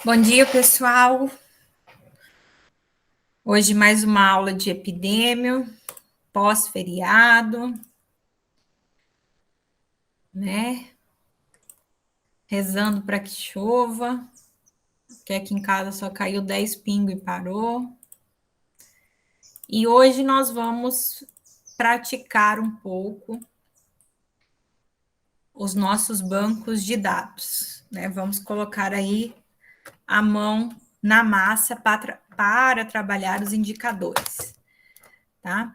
Bom dia, pessoal. Hoje mais uma aula de epidêmio, pós-feriado, né? Rezando para que chova, que aqui em casa só caiu 10 pingos e parou. E hoje nós vamos praticar um pouco os nossos bancos de dados, né? Vamos colocar aí a mão na massa para trabalhar os indicadores, tá?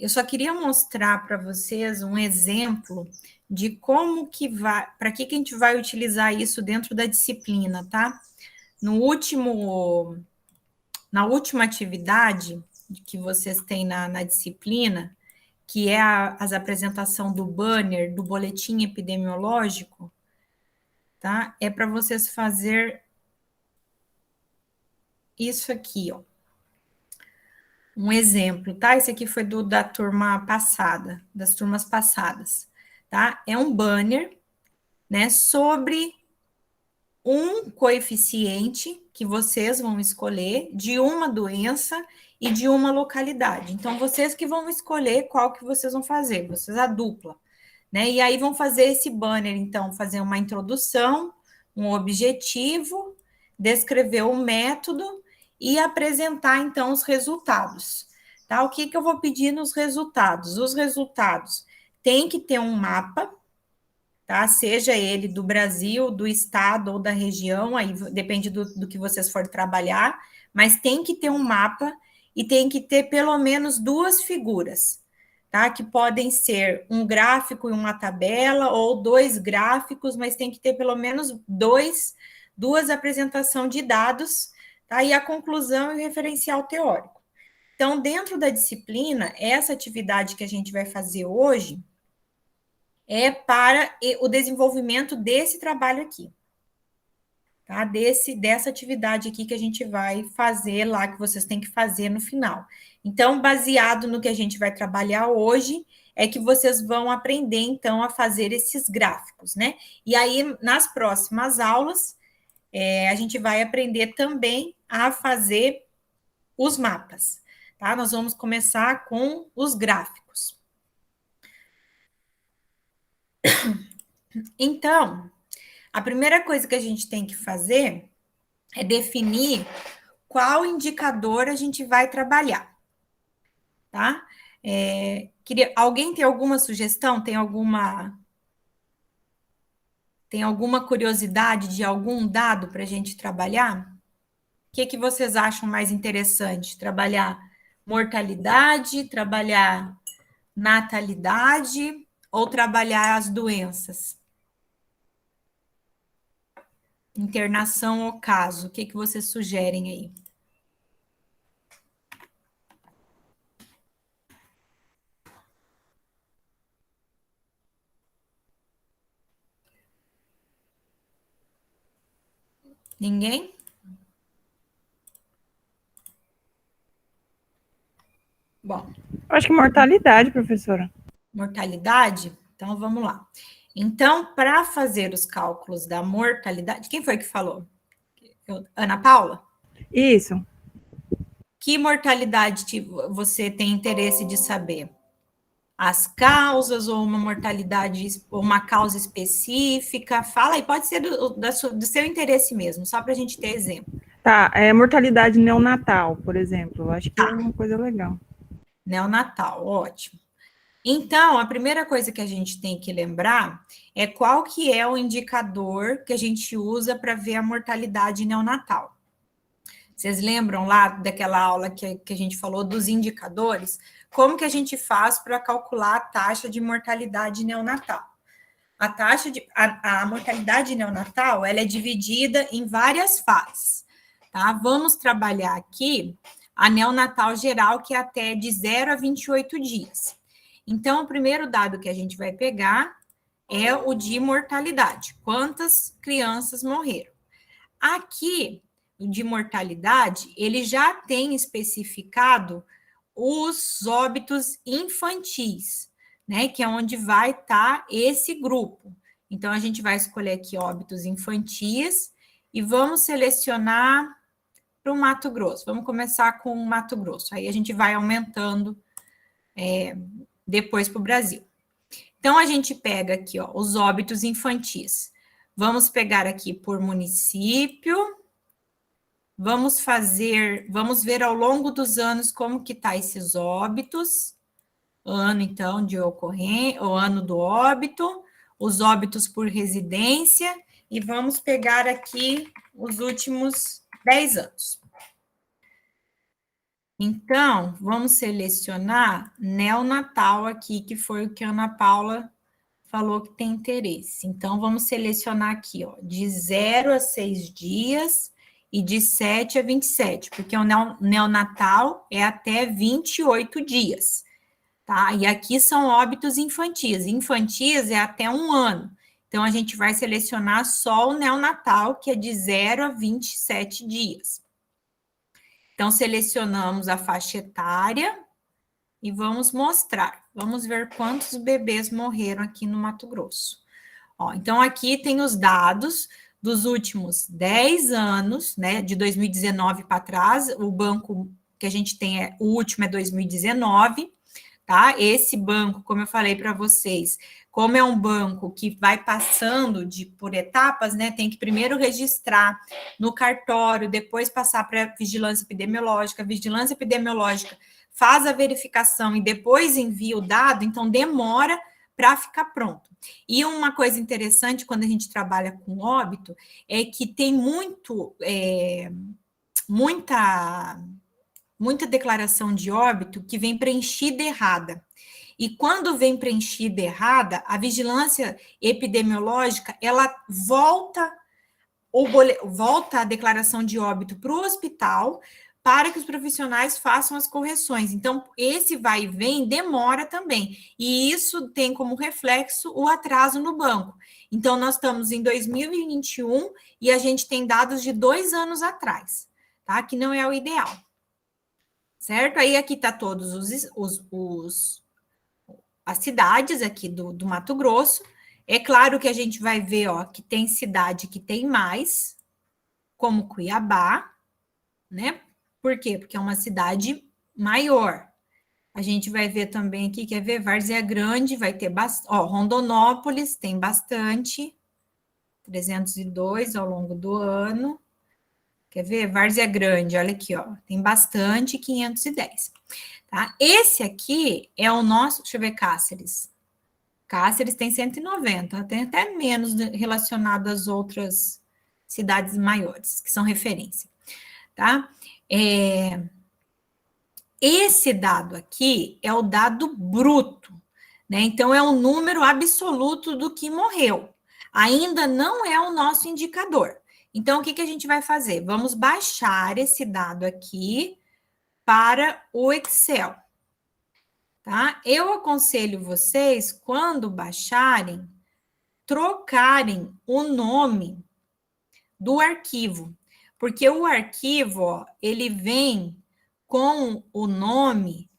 Eu só queria mostrar para vocês um exemplo de como que vai, para que a gente vai utilizar isso dentro da disciplina, tá? Na última atividade que vocês têm na disciplina, que é as apresentação do banner do boletim epidemiológico, tá? É para vocês fazer isso aqui, ó. Um exemplo, tá? Esse aqui foi da turma passada, das turmas passadas, tá? É um banner, né, sobre um coeficiente que vocês vão escolher de uma doença e de uma localidade. Então, vocês que vão escolher qual que vocês vão fazer, vocês a dupla, né? E aí vão fazer esse banner, então, fazer uma introdução, um objetivo, descrever o método e apresentar, então, os resultados. Tá? O que eu vou pedir nos resultados? Os resultados tem que ter um mapa, tá? Seja ele do Brasil, do estado ou da região, aí depende do que vocês forem trabalhar, mas tem que ter um mapa e tem que ter pelo menos duas figuras, tá? Que podem ser um gráfico e uma tabela, ou dois gráficos, mas tem que ter pelo menos duas apresentações de dados, tá? E a conclusão e o referencial teórico. Então, dentro da disciplina, essa atividade que a gente vai fazer hoje é para o desenvolvimento desse trabalho aqui, tá? Dessa atividade aqui que a gente vai fazer lá, que vocês têm que fazer no final. Então, baseado no que a gente vai trabalhar hoje, é que vocês vão aprender, então, a fazer esses gráficos, né? E aí, nas próximas aulas, a gente vai aprender também a fazer os mapas, tá? Nós vamos começar com os gráficos. Então, a primeira coisa que a gente tem que fazer é definir qual indicador a gente vai trabalhar, tá? Alguém tem alguma sugestão? Tem alguma curiosidade de algum dado para a gente trabalhar? O que vocês acham mais interessante? Trabalhar mortalidade, trabalhar natalidade ou trabalhar as doenças? Internação ou caso? O que vocês sugerem aí? Ninguém? Bom. Acho que mortalidade, professora. Mortalidade? Então, vamos lá. Então, para fazer os cálculos da mortalidade, quem foi que falou? Ana Paula? Isso. Que mortalidade você tem interesse de saber? As causas ou uma mortalidade, ou uma causa específica? Fala aí, pode ser do seu interesse mesmo, só para a gente ter exemplo. Tá, mortalidade neonatal, por exemplo. Acho que é uma coisa legal. Neonatal, ótimo. Então, a primeira coisa que a gente tem que lembrar é qual que é o indicador que a gente usa para ver a mortalidade neonatal. Vocês lembram lá daquela aula que a gente falou dos indicadores? Como que a gente faz para calcular a taxa de mortalidade neonatal? A mortalidade neonatal, ela é dividida em várias fases, tá? Vamos trabalhar aqui a neonatal geral, que é até de 0 a 28 dias. Então, o primeiro dado que a gente vai pegar é o de mortalidade. Quantas crianças morreram? Aqui, o de mortalidade, ele já tem especificado os óbitos infantis, né? Que é onde vai estar esse grupo. Então, a gente vai escolher aqui óbitos infantis e vamos selecionar para o Mato Grosso. Vamos começar com o Mato Grosso. Aí a gente vai aumentando depois para o Brasil. Então, a gente pega aqui, ó, os óbitos infantis. Vamos pegar aqui por município. Vamos ver ao longo dos anos como que tá esses óbitos. Ano, então, de ocorrência, o ano do óbito, os óbitos por residência, e vamos pegar aqui os últimos 10 anos. Então, vamos selecionar neonatal aqui, que foi o que a Ana Paula falou que tem interesse. Então, vamos selecionar aqui, ó, de 0 a 6 dias e de 7 a 27, porque o neonatal é até 28 dias, tá? E aqui são óbitos infantis. Infantis é até 1 ano. Então, a gente vai selecionar só o neonatal, que é de 0 a 27 dias. Então, selecionamos a faixa etária e vamos mostrar. Vamos ver quantos bebês morreram aqui no Mato Grosso. Ó, então, aqui tem os dados dos últimos 10 anos, né, de 2019 para trás. O banco que a gente tem, o último é 2019, tá? Esse banco, como eu falei para vocês, como é um banco que vai passando por etapas, né? Tem que primeiro registrar no cartório, depois passar para a vigilância epidemiológica. A vigilância epidemiológica faz a verificação e depois envia o dado, então demora para ficar pronto. E uma coisa interessante quando a gente trabalha com óbito é que tem muita declaração de óbito que vem preenchida errada. E quando vem preenchida errada, a vigilância epidemiológica, ela volta a declaração de óbito para o hospital para que os profissionais façam as correções. Então, esse vai e vem demora também. E isso tem como reflexo o atraso no banco. Então, nós estamos em 2021 e a gente tem dados de 2 anos atrás, tá? Que não é o ideal. Certo? Aí aqui tá todos as cidades aqui do Mato Grosso. É claro que a gente vai ver, ó, que tem cidade que tem mais, como Cuiabá, né? Por quê? Porque é uma cidade maior. A gente vai ver também aqui, quer ver? Várzea Grande vai ter bastante. Ó, Rondonópolis tem bastante, 302 ao longo do ano. Quer ver? Várzea Grande, olha aqui, ó, tem bastante, 510. Tá? Esse aqui é o nosso, deixa eu ver, Cáceres. Cáceres tem 190, tem até menos relacionado às outras cidades maiores, que são referência, tá? Esse dado aqui é o dado bruto, né? Então, é o número absoluto do que morreu. Ainda não é o nosso indicador. Então, o que a gente vai fazer? Vamos baixar esse dado aqui para o Excel, tá? Eu aconselho vocês, quando baixarem, trocarem o nome do arquivo, porque o arquivo, ó, ele vem com o nome,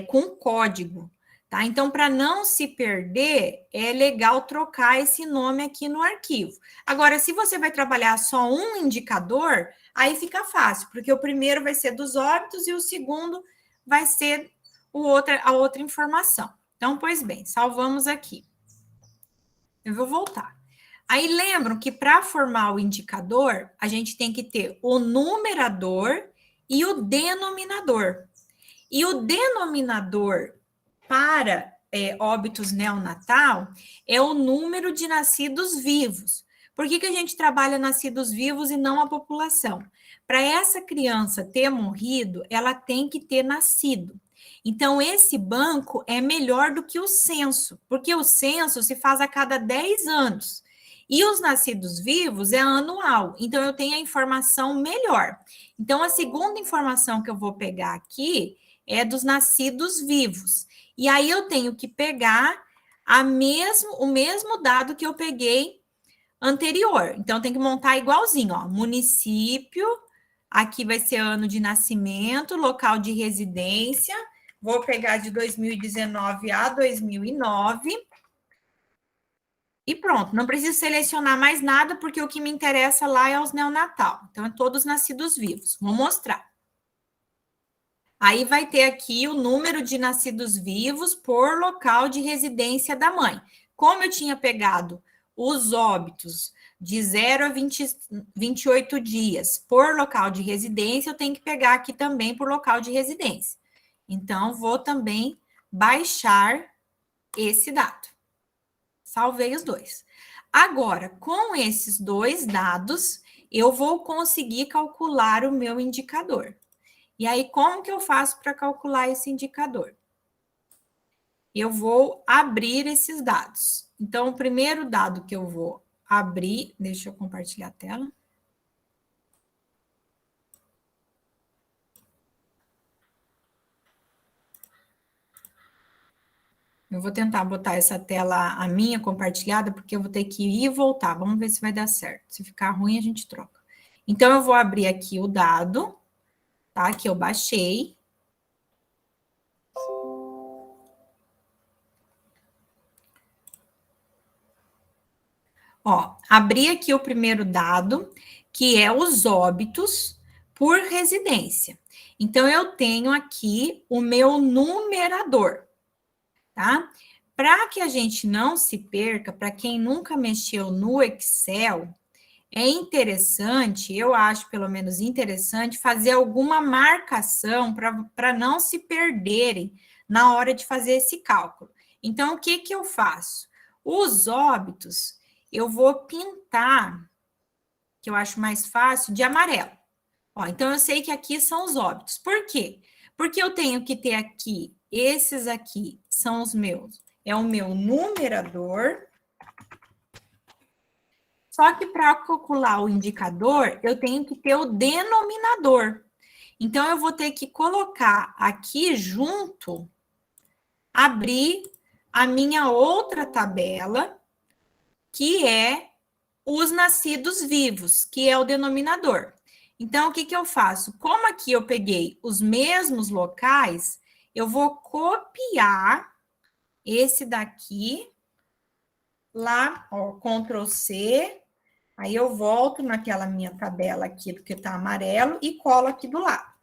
com código, tá? Então, para não se perder, é legal trocar esse nome aqui no arquivo. Agora, se você vai trabalhar só um indicador, aí fica fácil, porque o primeiro vai ser dos óbitos e o segundo vai ser a outra informação. Então, pois bem, salvamos aqui. Eu vou voltar. Aí, lembram que para formar o indicador, a gente tem que ter o numerador e o denominador. E o denominador para óbitos neonatal é o número de nascidos vivos. Por que a gente trabalha nascidos vivos e não a população? Para essa criança ter morrido, ela tem que ter nascido. Então, esse banco é melhor do que o censo, porque o censo se faz a cada 10 anos. E os nascidos vivos é anual, então eu tenho a informação melhor. Então, a segunda informação que eu vou pegar aqui é dos nascidos vivos. E aí eu tenho que pegar o mesmo dado que eu peguei anterior. Então, tem que montar igualzinho, ó. Município, aqui vai ser ano de nascimento, local de residência. Vou pegar de 2019 a 2009. E pronto, não preciso selecionar mais nada, porque o que me interessa lá é os neonatal. Então, é todos nascidos vivos. Vou mostrar. Aí vai ter aqui o número de nascidos vivos por local de residência da mãe. Como eu tinha pegado os óbitos de 0 a 28 dias por local de residência, eu tenho que pegar aqui também por local de residência. Então, vou também baixar esse dado. Salvei os dois. Agora, com esses dois dados, eu vou conseguir calcular o meu indicador. E aí, como que eu faço para calcular esse indicador? Eu vou abrir esses dados. Então, o primeiro dado que eu vou abrir, deixa eu compartilhar a tela. Eu vou tentar botar essa tela, a minha compartilhada, porque eu vou ter que ir e voltar. Vamos ver se vai dar certo. Se ficar ruim, a gente troca. Então, eu vou abrir aqui o dado, tá? Que eu baixei. Ó, abri aqui o primeiro dado, que é os óbitos por residência. Então, eu tenho aqui o meu numerador, tá? Para que a gente não se perca, para quem nunca mexeu no Excel, é interessante, eu acho pelo menos interessante, fazer alguma marcação para não se perderem na hora de fazer esse cálculo. Então, o que que eu faço? Os óbitos, eu vou pintar, que eu acho mais fácil, de amarelo. Ó, então, eu sei que aqui são os óbitos. Por quê? Porque eu tenho que ter aqui, esses aqui são os meus, é o meu numerador. Só que para calcular o indicador, eu tenho que ter o denominador. Então, eu vou ter que colocar aqui junto, abrir a minha outra tabela, que é os nascidos vivos, que é o denominador. Então, o que que eu faço? Como aqui eu peguei os mesmos locais, eu vou copiar esse daqui, lá, ó, Ctrl C, aí eu volto naquela minha tabela aqui, porque está amarelo, e colo aqui do lado,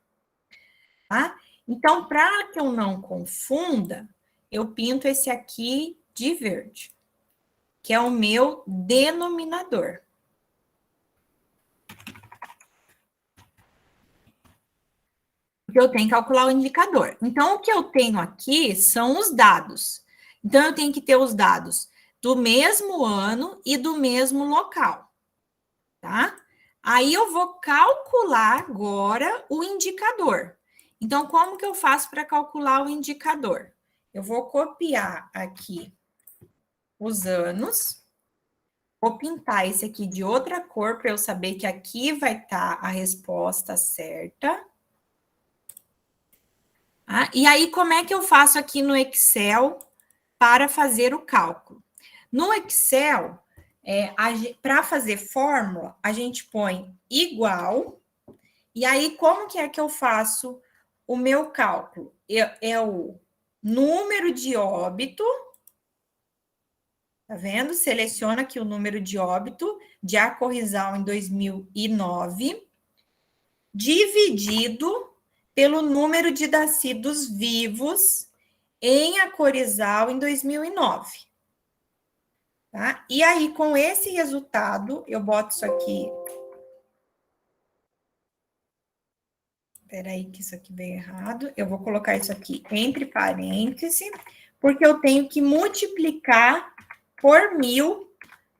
tá? Então, para que eu não confunda, eu pinto esse aqui de verde, que é o meu denominador. Porque eu tenho que calcular o indicador. Então, o que eu tenho aqui são os dados. Então, eu tenho que ter os dados do mesmo ano e do mesmo local, tá? Aí eu vou calcular agora o indicador. Então, como que eu faço para calcular o indicador? Eu vou copiar aqui os anos, vou pintar esse aqui de outra cor para eu saber que aqui vai estar a resposta certa. Ah, e aí, como é que eu faço aqui no Excel para fazer o cálculo? No Excel, para fazer fórmula, a gente põe igual. E aí, como que é que eu faço o meu cálculo? É o número de óbito, tá vendo? Seleciona aqui o número de óbito de Acorrizal em 2009, dividido pelo número de nascidos vivos em Acorrizal em 2009. Tá? E aí, com esse resultado, eu boto isso aqui. Espera aí, que isso aqui veio errado. Eu vou colocar isso aqui entre parênteses, porque eu tenho que multiplicar por 1000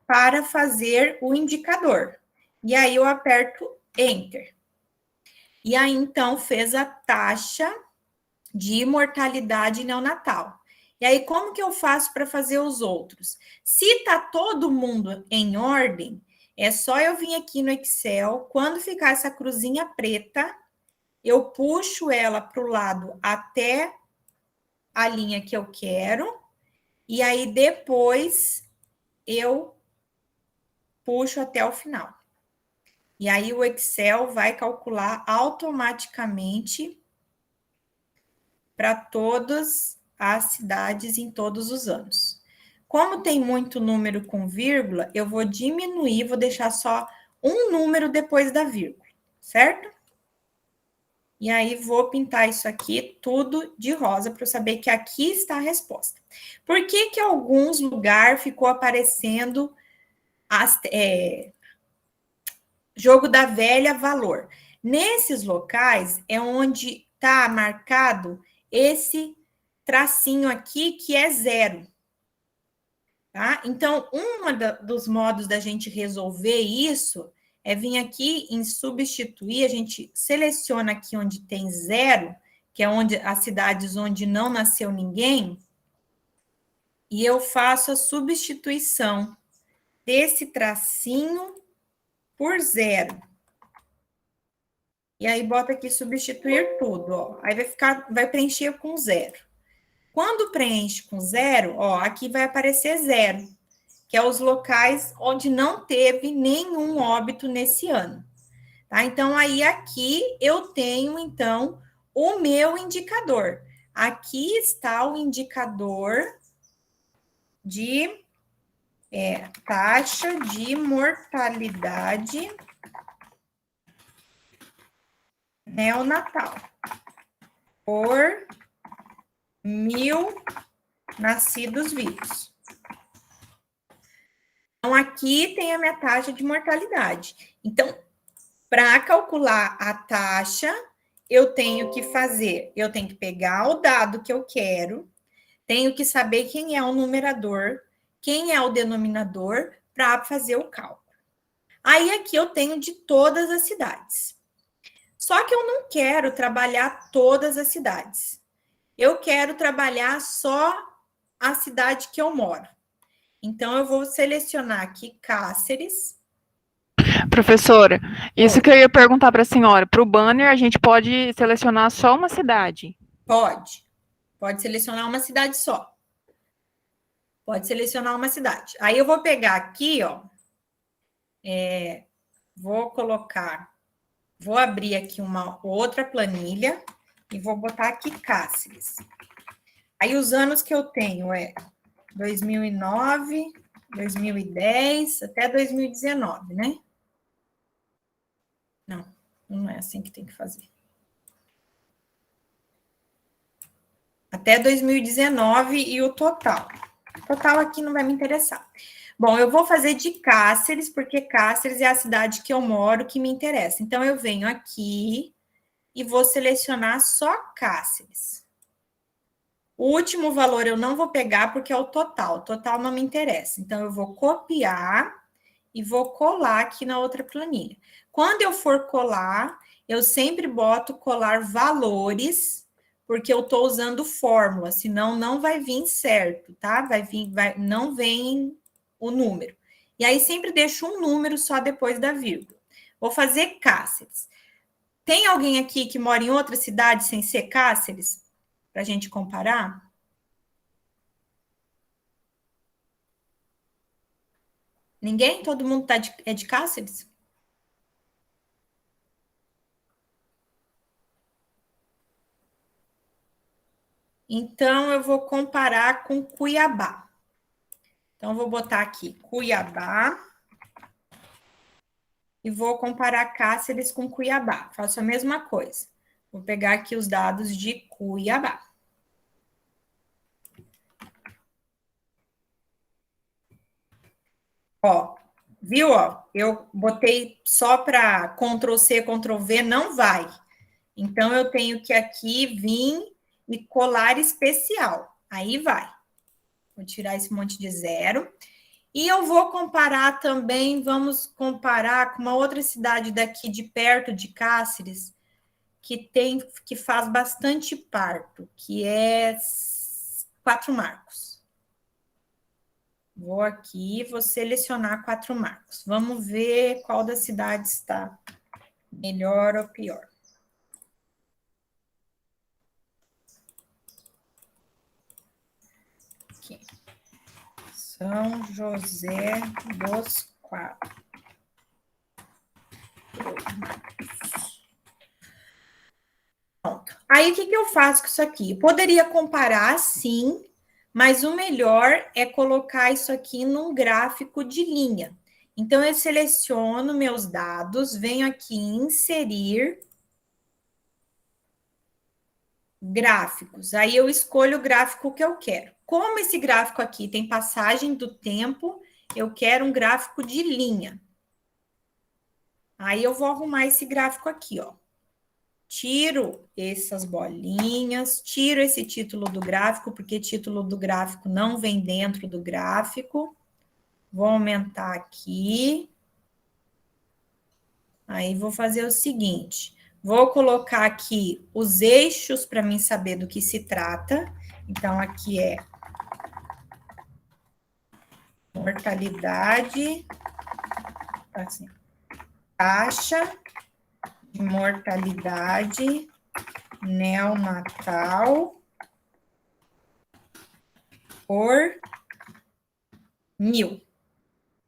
para fazer o indicador. E aí, eu aperto Enter. E aí, então, fez a taxa de mortalidade neonatal. E aí, como que eu faço para fazer os outros? Se tá todo mundo em ordem, é só eu vir aqui no Excel, quando ficar essa cruzinha preta, eu puxo ela para o lado até a linha que eu quero, e aí depois eu puxo até o final. E aí o Excel vai calcular automaticamente para todas as cidades em todos os anos. Como tem muito número com vírgula, eu vou diminuir, vou deixar só um número depois da vírgula, certo? E aí, vou pintar isso aqui tudo de rosa para eu saber que aqui está a resposta. Por que que alguns lugares ficou aparecendo jogo da velha valor? Nesses locais é onde está marcado esse tracinho aqui que é 0. Tá? Então, dos modos da gente resolver isso é vir aqui em substituir, a gente seleciona aqui onde tem 0, que é onde as cidades onde não nasceu ninguém, e eu faço a substituição desse tracinho por 0. E aí, bota aqui substituir tudo, ó. Aí vai preencher com 0. Quando preenche com 0, ó, aqui vai aparecer 0, que é os locais onde não teve nenhum óbito nesse ano. Tá? Então, aí aqui eu tenho, então, o meu indicador. Aqui está o indicador de taxa de mortalidade neonatal por 1.000 nascidos vivos. Então, aqui tem a minha taxa de mortalidade. Então, para calcular a taxa, eu tenho que fazer, eu tenho que pegar o dado que eu quero, tenho que saber quem é o numerador, quem é o denominador, para fazer o cálculo. Aí, aqui eu tenho de todas as cidades. Só que eu não quero trabalhar todas as cidades. Eu quero trabalhar só a cidade que eu moro. Então, eu vou selecionar aqui Cáceres. Professora, isso que eu ia perguntar para a senhora. Para o banner, a gente pode selecionar só uma cidade? Pode. Pode selecionar uma cidade só. Pode selecionar uma cidade. Aí, eu vou pegar aqui, ó. Vou abrir aqui uma outra planilha e vou botar aqui Cáceres. Aí, os anos que eu tenho é 2009, 2010, até 2019, né? Não é assim que tem que fazer. Até 2019 e o total. O total aqui não vai me interessar. Bom, eu vou fazer de Cáceres, porque Cáceres é a cidade que eu moro, que me interessa. Então, eu venho aqui e vou selecionar só Cáceres. O último valor eu não vou pegar, porque é o total. O total não me interessa. Então, eu vou copiar e vou colar aqui na outra planilha. Quando eu for colar, eu sempre boto colar valores, porque eu estou usando fórmula, senão não vai vir certo, tá? Não vem o número. E aí, sempre deixo um número só depois da vírgula. Vou fazer Cáceres. Tem alguém aqui que mora em outra cidade sem ser Cáceres? Para a gente comparar? Ninguém? Todo mundo é de Cáceres? Então, eu vou comparar com Cuiabá. Então, eu vou botar aqui Cuiabá e vou comparar Cáceres com Cuiabá. Faço a mesma coisa. Vou pegar aqui os dados de Cuiabá. Ó, viu? Ó, eu botei só para Ctrl+C, Ctrl+V, não vai. Então, eu tenho que aqui vir e colar especial. Aí vai. Vou tirar esse monte de 0. E eu vou comparar também, vamos comparar com uma outra cidade daqui de perto de Cáceres, que faz bastante parto, que é Quatro Marcos. Vou aqui, vou selecionar Quatro Marcos. Vamos ver qual das cidades está melhor ou pior. Aqui. São José dos Quatro. Pronto. Aí, o que eu faço com isso aqui? Poderia comparar, sim, mas o melhor é colocar isso aqui num gráfico de linha. Então, eu seleciono meus dados, venho aqui em inserir gráficos. Aí eu escolho o gráfico que eu quero. Como esse gráfico aqui tem passagem do tempo, eu quero um gráfico de linha. Aí eu vou arrumar esse gráfico aqui, ó. Tiro essas bolinhas, tiro esse título do gráfico, porque título do gráfico não vem dentro do gráfico. Vou aumentar aqui. Aí vou fazer o seguinte, vou colocar aqui os eixos para mim saber do que se trata. Então, aqui é mortalidade, assim, taxa de mortalidade neonatal por 1000,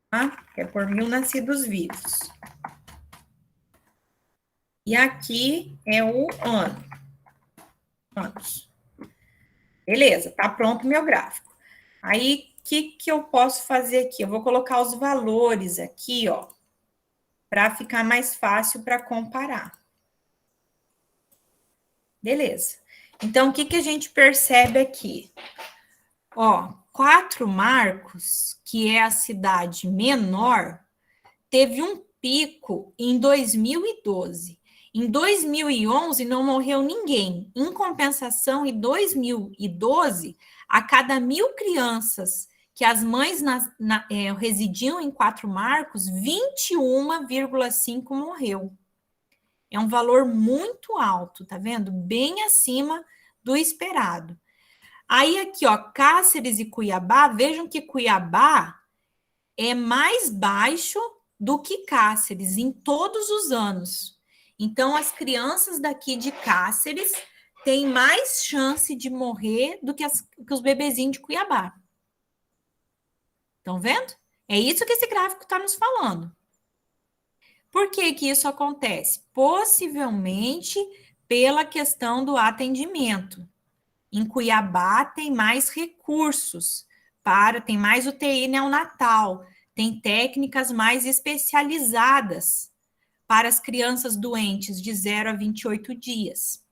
tá? Que é por 1000 nascidos vivos. E aqui é o ano. Anos. Beleza, tá pronto o meu gráfico. Aí, o que eu posso fazer aqui? Eu vou colocar os valores aqui, ó, para ficar mais fácil para comparar. Beleza. Então, o que a gente percebe aqui? Ó, Quatro Marcos, que é a cidade menor, teve um pico em 2012. Em 2011 não morreu ninguém. Em compensação, em 2012, a cada 1000 crianças que as mães residiam em Quatro Marcos, 21,5 morreu. É um valor muito alto, tá vendo? Bem acima do esperado. Aí aqui, ó, Cáceres e Cuiabá, vejam que Cuiabá é mais baixo do que Cáceres em todos os anos. Então, as crianças daqui de Cáceres têm mais chance de morrer do que os bebezinhos de Cuiabá. Estão vendo? É isso que esse gráfico está nos falando. Por que que isso acontece? Possivelmente pela questão do atendimento. Em Cuiabá tem mais recursos tem mais UTI neonatal, tem técnicas mais especializadas para as crianças doentes de 0 a 28 dias.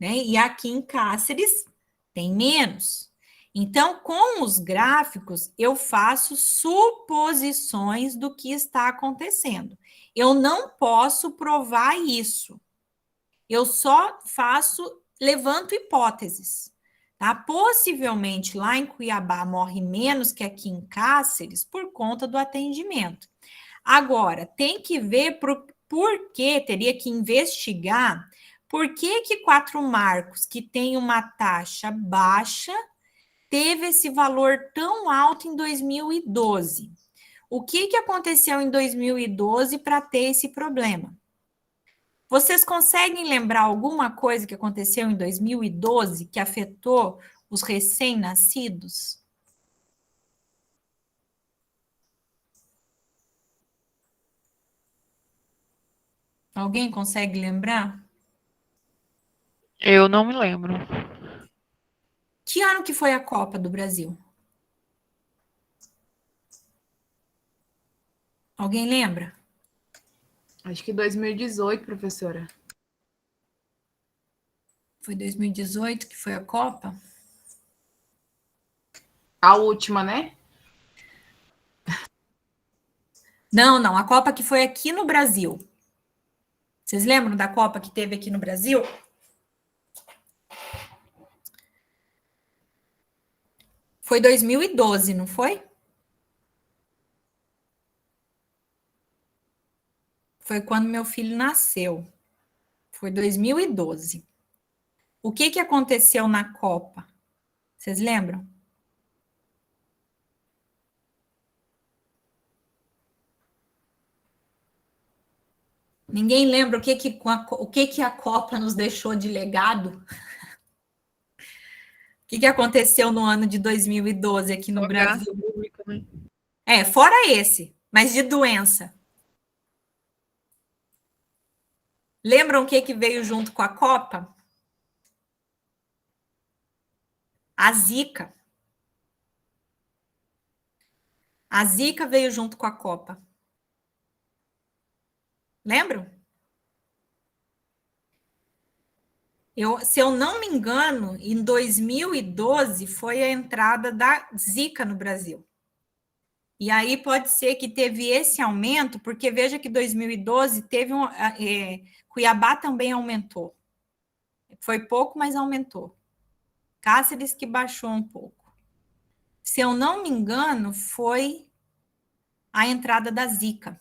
Né? E aqui em Cáceres tem menos. Então, com os gráficos, eu faço suposições do que está acontecendo. Eu não posso provar isso. Eu só levanto hipóteses. Tá? Possivelmente lá em Cuiabá morre menos que aqui em Cáceres por conta do atendimento. Agora, tem que ver por que, teria que investigar por que Quatro Marcos, que tem uma taxa baixa, teve esse valor tão alto em 2012. O que aconteceu em 2012 para ter esse problema? Vocês conseguem lembrar alguma coisa que aconteceu em 2012 que afetou os recém-nascidos? Alguém consegue lembrar? Eu não me lembro. Que ano que foi a Copa do Brasil? Alguém lembra? Acho que 2018, professora. Foi 2018 que foi a Copa? A última, né? Não, a Copa que foi aqui no Brasil. Vocês lembram da Copa que teve aqui no Brasil? Foi 2012, não foi? Foi quando meu filho nasceu. Foi 2012. O que aconteceu na Copa? Vocês lembram? Ninguém lembra o que a Copa nos deixou de legado? O que aconteceu no ano de 2012 aqui no Brasil? Pública, né? Fora esse, mas de doença. Lembram o que veio junto com a Copa? A Zika. A Zika veio junto com a Copa. Lembram? Se eu não me engano, em 2012 foi a entrada da Zika no Brasil. E aí pode ser que teve esse aumento, porque veja que 2012 teve Cuiabá também aumentou. Foi pouco, mas aumentou. Cáceres que baixou um pouco. Se eu não me engano, foi a entrada da Zika.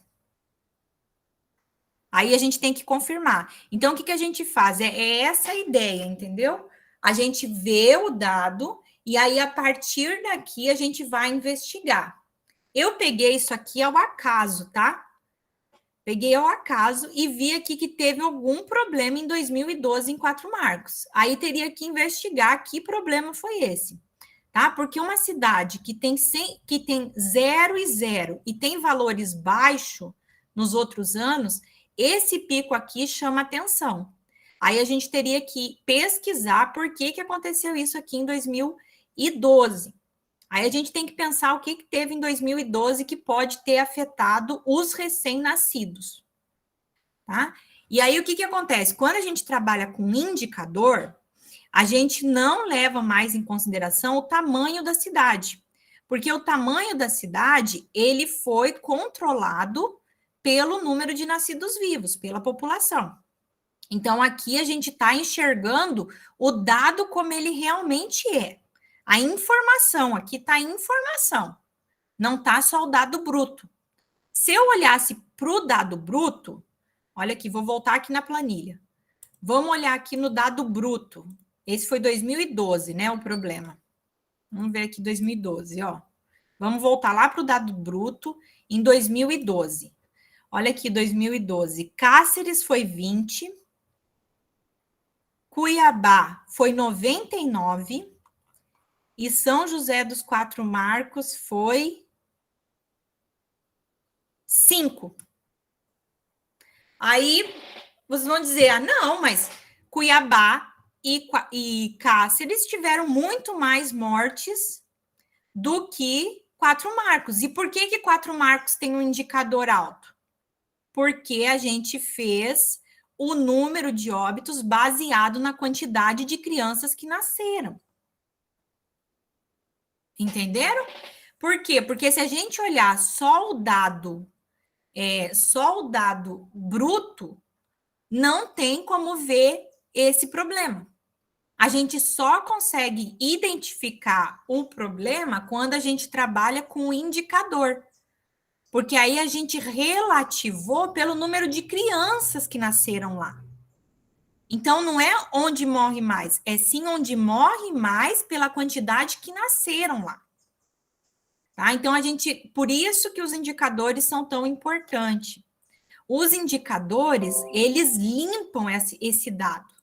Aí a gente tem que confirmar. Então, o que a gente faz? É essa a ideia, entendeu? A gente vê o dado e aí, a partir daqui, a gente vai investigar. Eu peguei isso aqui ao acaso, tá? Peguei ao acaso e vi aqui que teve algum problema em 2012 em Quatro Marcos. Aí teria que investigar que problema foi esse, tá? Porque uma cidade que tem 0 e 0 e tem valores baixos nos outros anos, esse pico aqui chama atenção. Aí a gente teria que pesquisar por que aconteceu isso aqui em 2012. Aí a gente tem que pensar o que teve em 2012 que pode ter afetado os recém-nascidos, tá? E aí o que acontece? Quando a gente trabalha com indicador, a gente não leva mais em consideração o tamanho da cidade, porque o tamanho da cidade, ele foi controlado pelo número de nascidos vivos, pela população. Então, aqui a gente está enxergando o dado como ele realmente é. A informação, aqui está a informação, não está só o dado bruto. Se eu olhasse para o dado bruto, olha aqui, vou voltar aqui na planilha. Vamos olhar aqui no dado bruto. Esse foi 2012, né, o problema. Vamos ver aqui 2012, ó. Vamos voltar lá para o dado bruto em 2012. Olha aqui, 2012. Cáceres foi 20. Cuiabá foi 99. E São José dos Quatro Marcos foi 5. Aí vocês vão dizer, ah, não, mas Cuiabá e Cáceres tiveram muito mais mortes do que Quatro Marcos. E por que Quatro Marcos tem um indicador alto? Porque a gente fez o número de óbitos baseado na quantidade de crianças que nasceram. Entenderam? Por quê? Porque se a gente olhar só o dado bruto, não tem como ver esse problema. A gente só consegue identificar o problema quando a gente trabalha com o indicador. Porque aí a gente relativou pelo número de crianças que nasceram lá. Então, não é onde morre mais, é sim onde morre mais pela quantidade que nasceram lá. Tá? Então, por isso que os indicadores são tão importantes. Os indicadores, eles limpam esse dado.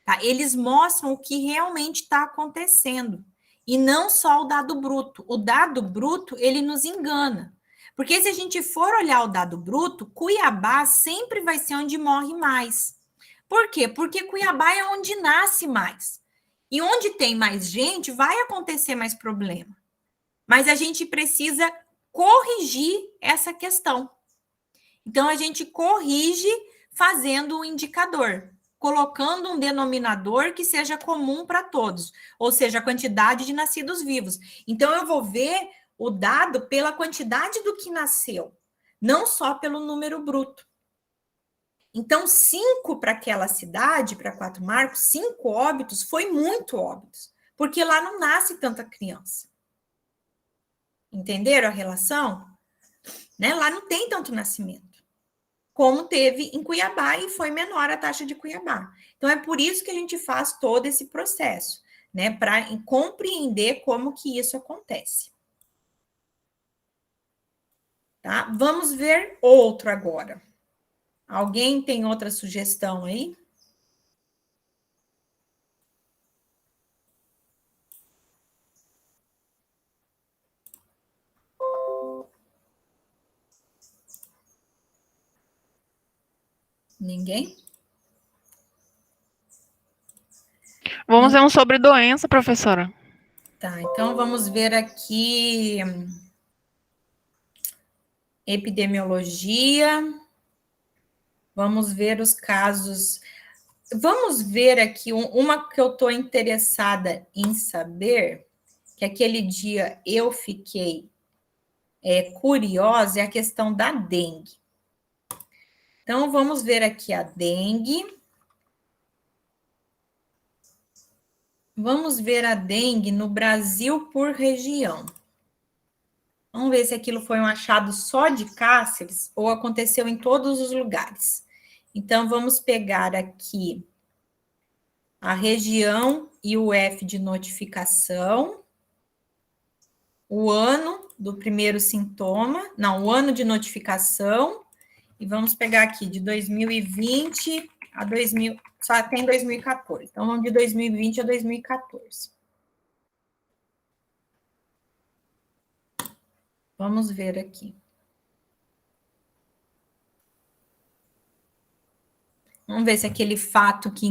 Tá? Eles mostram o que realmente está acontecendo. E não só o dado bruto. O dado bruto, ele nos engana. Porque se a gente for olhar o dado bruto, Cuiabá sempre vai ser onde morre mais. Por quê? Porque Cuiabá é onde nasce mais. E onde tem mais gente, vai acontecer mais problema. Mas a gente precisa corrigir essa questão. Então, a gente corrige fazendo um indicador, colocando um denominador que seja comum para todos, ou seja, a quantidade de nascidos vivos. Então, eu vou ver o dado pela quantidade do que nasceu, não só pelo número bruto. Então, 5 para aquela cidade, para Quatro Marcos, 5 óbitos, foi muito óbitos, porque lá não nasce tanta criança. Entenderam a relação? Né? Lá não tem tanto nascimento, como teve em Cuiabá, e foi menor a taxa de Cuiabá. Então, é por isso que a gente faz todo esse processo, né? Para compreender como que isso acontece. Tá? Vamos ver outro agora. Alguém tem outra sugestão aí? Ninguém? Vamos ver um sobre doença, professora. Tá, então vamos ver aqui epidemiologia. Vamos ver os casos. Vamos ver aqui uma que eu estou interessada em saber, que aquele dia eu fiquei curiosa, é a questão da dengue. Então, vamos ver aqui a dengue. Vamos ver a dengue no Brasil por região. Vamos ver se aquilo foi um achado só de Cáceres ou aconteceu em todos os lugares. Então, vamos pegar aqui a região e o F de notificação, o ano do primeiro sintoma, não, o ano de notificação, e vamos pegar aqui de 2020 a 2000, só tem 2014. Então, vamos de 2020 a 2014. Vamos ver aqui. Vamos ver se aquele fato que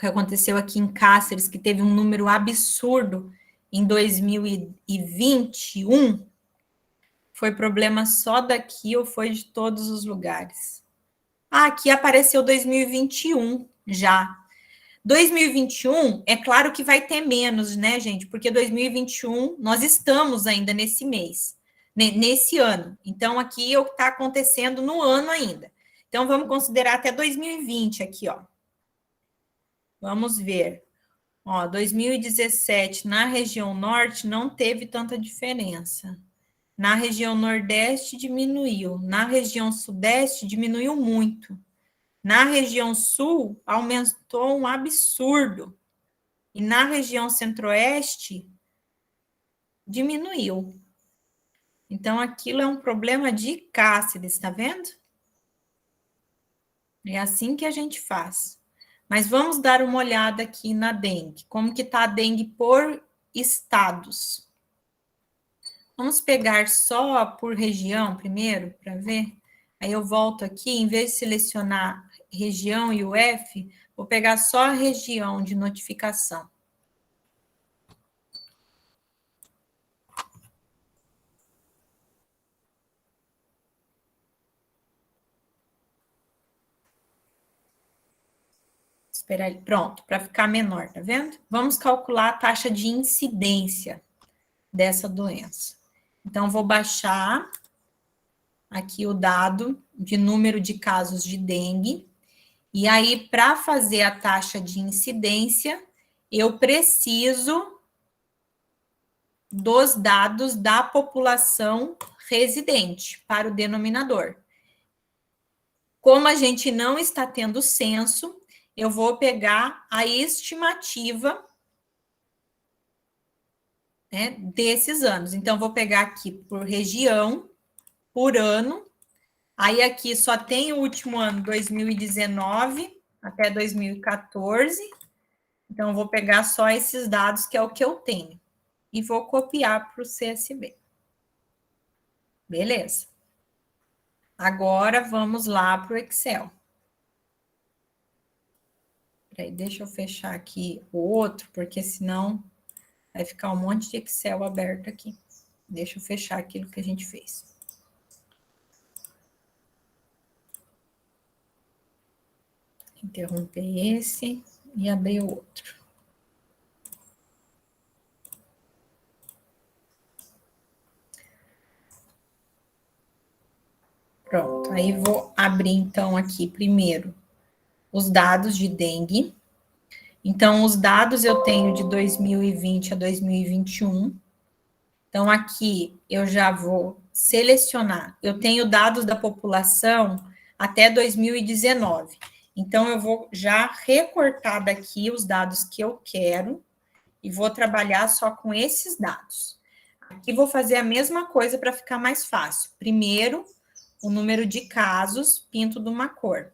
aconteceu aqui em Cáceres, que teve um número absurdo em 2021, foi problema só daqui ou foi de todos os lugares? Ah, aqui apareceu 2021 já. 2021, é claro que vai ter menos, né, gente? Porque 2021, nós estamos ainda nesse mês, nesse ano. Então, aqui é o que está acontecendo no ano ainda. Então, vamos considerar até 2020 aqui, ó. Vamos ver. Ó, 2017, na região norte, não teve tanta diferença. Na região nordeste, diminuiu. Na região sudeste, diminuiu muito. Na região sul, aumentou um absurdo. E na região centro-oeste, diminuiu. Então, aquilo é um problema de Cáceres, está vendo? É assim que a gente faz. Mas vamos dar uma olhada aqui na dengue. Como que está a dengue por estados? Vamos pegar só por região primeiro, para ver. Aí eu volto aqui, em vez de selecionar região e o F, vou pegar só a região de notificação. Esperar ele. Pronto, para ficar menor, tá vendo? Vamos calcular a taxa de incidência dessa doença. Então, vou baixar aqui o dado de número de casos de dengue. E aí, para fazer a taxa de incidência, eu preciso dos dados da população residente para o denominador. Como a gente não está tendo censo, eu vou pegar a estimativa, né, desses anos. Então, vou pegar aqui por região, por ano. Aí, aqui só tem o último ano, 2019 até 2014. Então, eu vou pegar só esses dados, que é o que eu tenho. E vou copiar para o CSV. Beleza. Agora, vamos lá para o Excel. Peraí, deixa eu fechar aqui o outro, porque senão vai ficar um monte de Excel aberto aqui. Deixa eu fechar aquilo que a gente fez. Interromper esse e abrir o outro. Pronto, aí vou abrir então aqui primeiro os dados de dengue. Então, os dados eu tenho de 2020 a 2021. Então, aqui eu já vou selecionar. Eu tenho dados da população até 2019. Então, eu vou já recortar daqui os dados que eu quero e vou trabalhar só com esses dados. Aqui vou fazer a mesma coisa para ficar mais fácil. Primeiro, o número de casos, pinto de uma cor.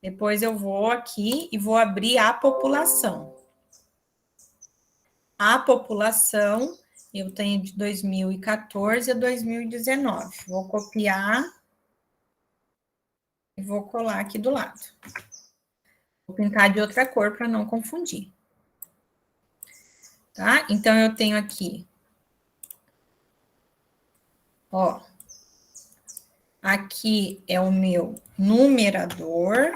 Depois eu vou aqui e vou abrir a população. A população, eu tenho de 2014 a 2019. Vou copiar e vou colar aqui do lado. Vou pintar de outra cor para não confundir. tá? Então, eu tenho aqui, ó, aqui é o meu numerador.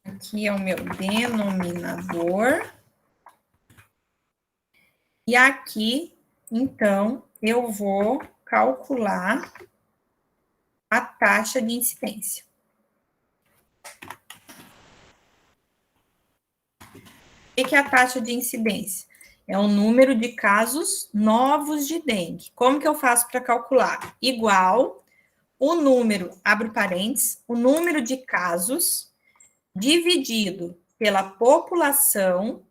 Aqui é o meu denominador. E aqui, então, eu vou calcular a taxa de incidência. O que é a taxa de incidência? É o número de casos novos de dengue. Como que eu faço para calcular? Igual o número, abre parênteses, o número de casos dividido pela população.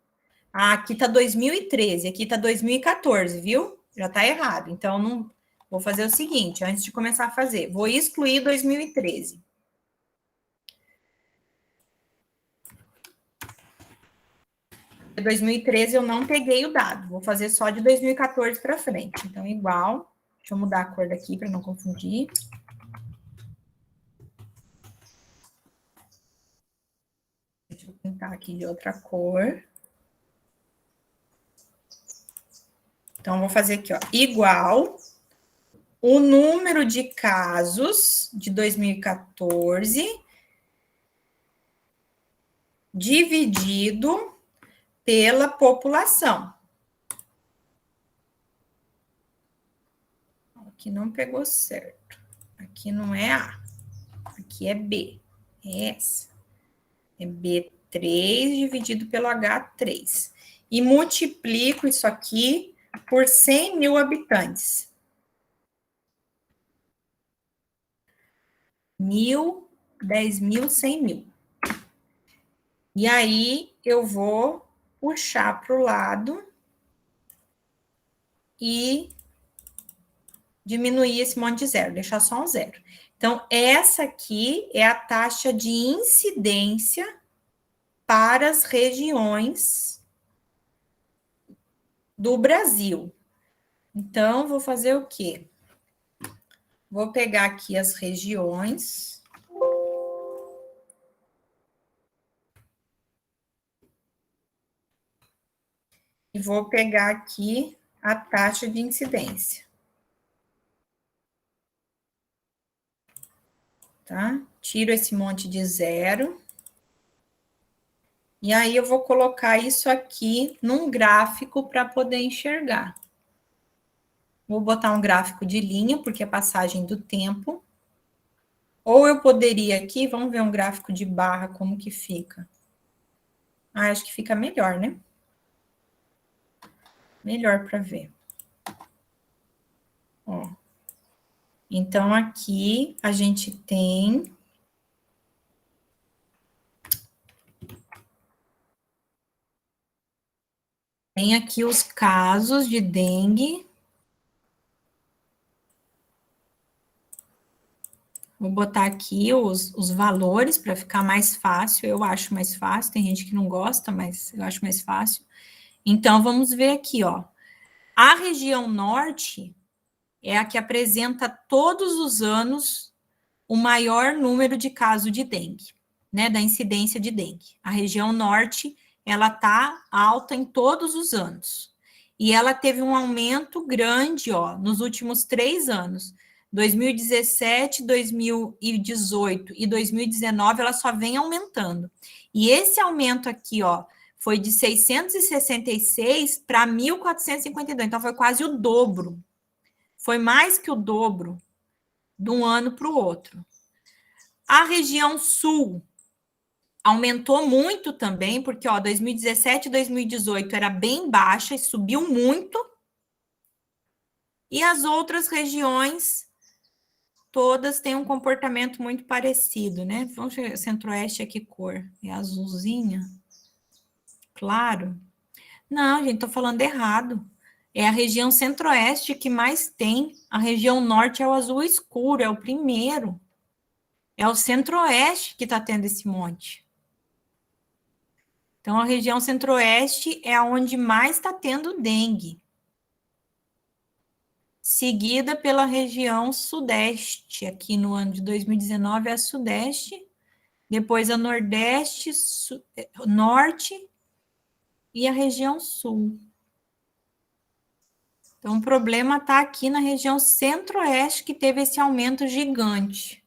Ah, aqui está 2013, aqui está 2014, viu? Já está errado. Então, não, vou fazer o seguinte, antes de começar a fazer, vou excluir 2013. De 2013 eu não peguei o dado, vou fazer só de 2014 para frente. Então, igual, deixa eu mudar a cor daqui para não confundir. Deixa eu pintar aqui de outra cor. Então, vou fazer aqui, ó, igual o número de casos de 2014 dividido pela população. Aqui não pegou certo. Aqui não é A. Aqui é B. É essa. É B3 dividido pelo H3. E multiplico isso aqui por 100 mil habitantes. 1.000, 10.000, 100.000. E aí, eu vou puxar para o lado e diminuir esse monte de zero, deixar só um zero. Então, essa aqui é a taxa de incidência para as regiões do Brasil. Então, vou fazer o quê? Vou pegar aqui as regiões. E vou pegar aqui a taxa de incidência. Tá? Tiro esse monte de zero. E aí, eu vou colocar isso aqui num gráfico para poder enxergar. Vou botar um gráfico de linha, porque é passagem do tempo. Ou eu poderia aqui, vamos ver um gráfico de barra, como que fica. Ah, acho que fica melhor, né? Melhor para ver. Ó. Então, aqui a gente tem... Tem aqui os casos de dengue. Vou botar aqui os valores para ficar mais fácil. Eu acho mais fácil. Tem gente que não gosta, mas eu acho mais fácil. Então, vamos ver aqui, ó. A região norte é a que apresenta todos os anos o maior número de casos de dengue, né? Da incidência de dengue. A região norte, ela está alta em todos os anos. E ela teve um aumento grande, ó, nos últimos 3 anos. 2017, 2018 e 2019, ela só vem aumentando. E esse aumento aqui, ó, foi de 666 para 1.452. Então, foi quase o dobro. Foi mais que o dobro de um ano para o outro. A região sul aumentou muito também, porque, ó, 2017 e 2018 era bem baixa e subiu muito. E as outras regiões, todas têm um comportamento muito parecido, né? Vamos ver, centro-oeste é que cor? É azulzinha? Claro. Não, gente, tô falando errado. É a região centro-oeste que mais tem. A região norte é o azul escuro, é o primeiro. É o centro-oeste que está tendo esse monte. Então, a região centro-oeste é onde mais está tendo dengue. Seguida pela região sudeste. Aqui no ano de 2019 é a sudeste. depois a Nordeste, Norte e a região Sul. Então, o problema está aqui na região Centro-Oeste, que teve esse aumento gigante.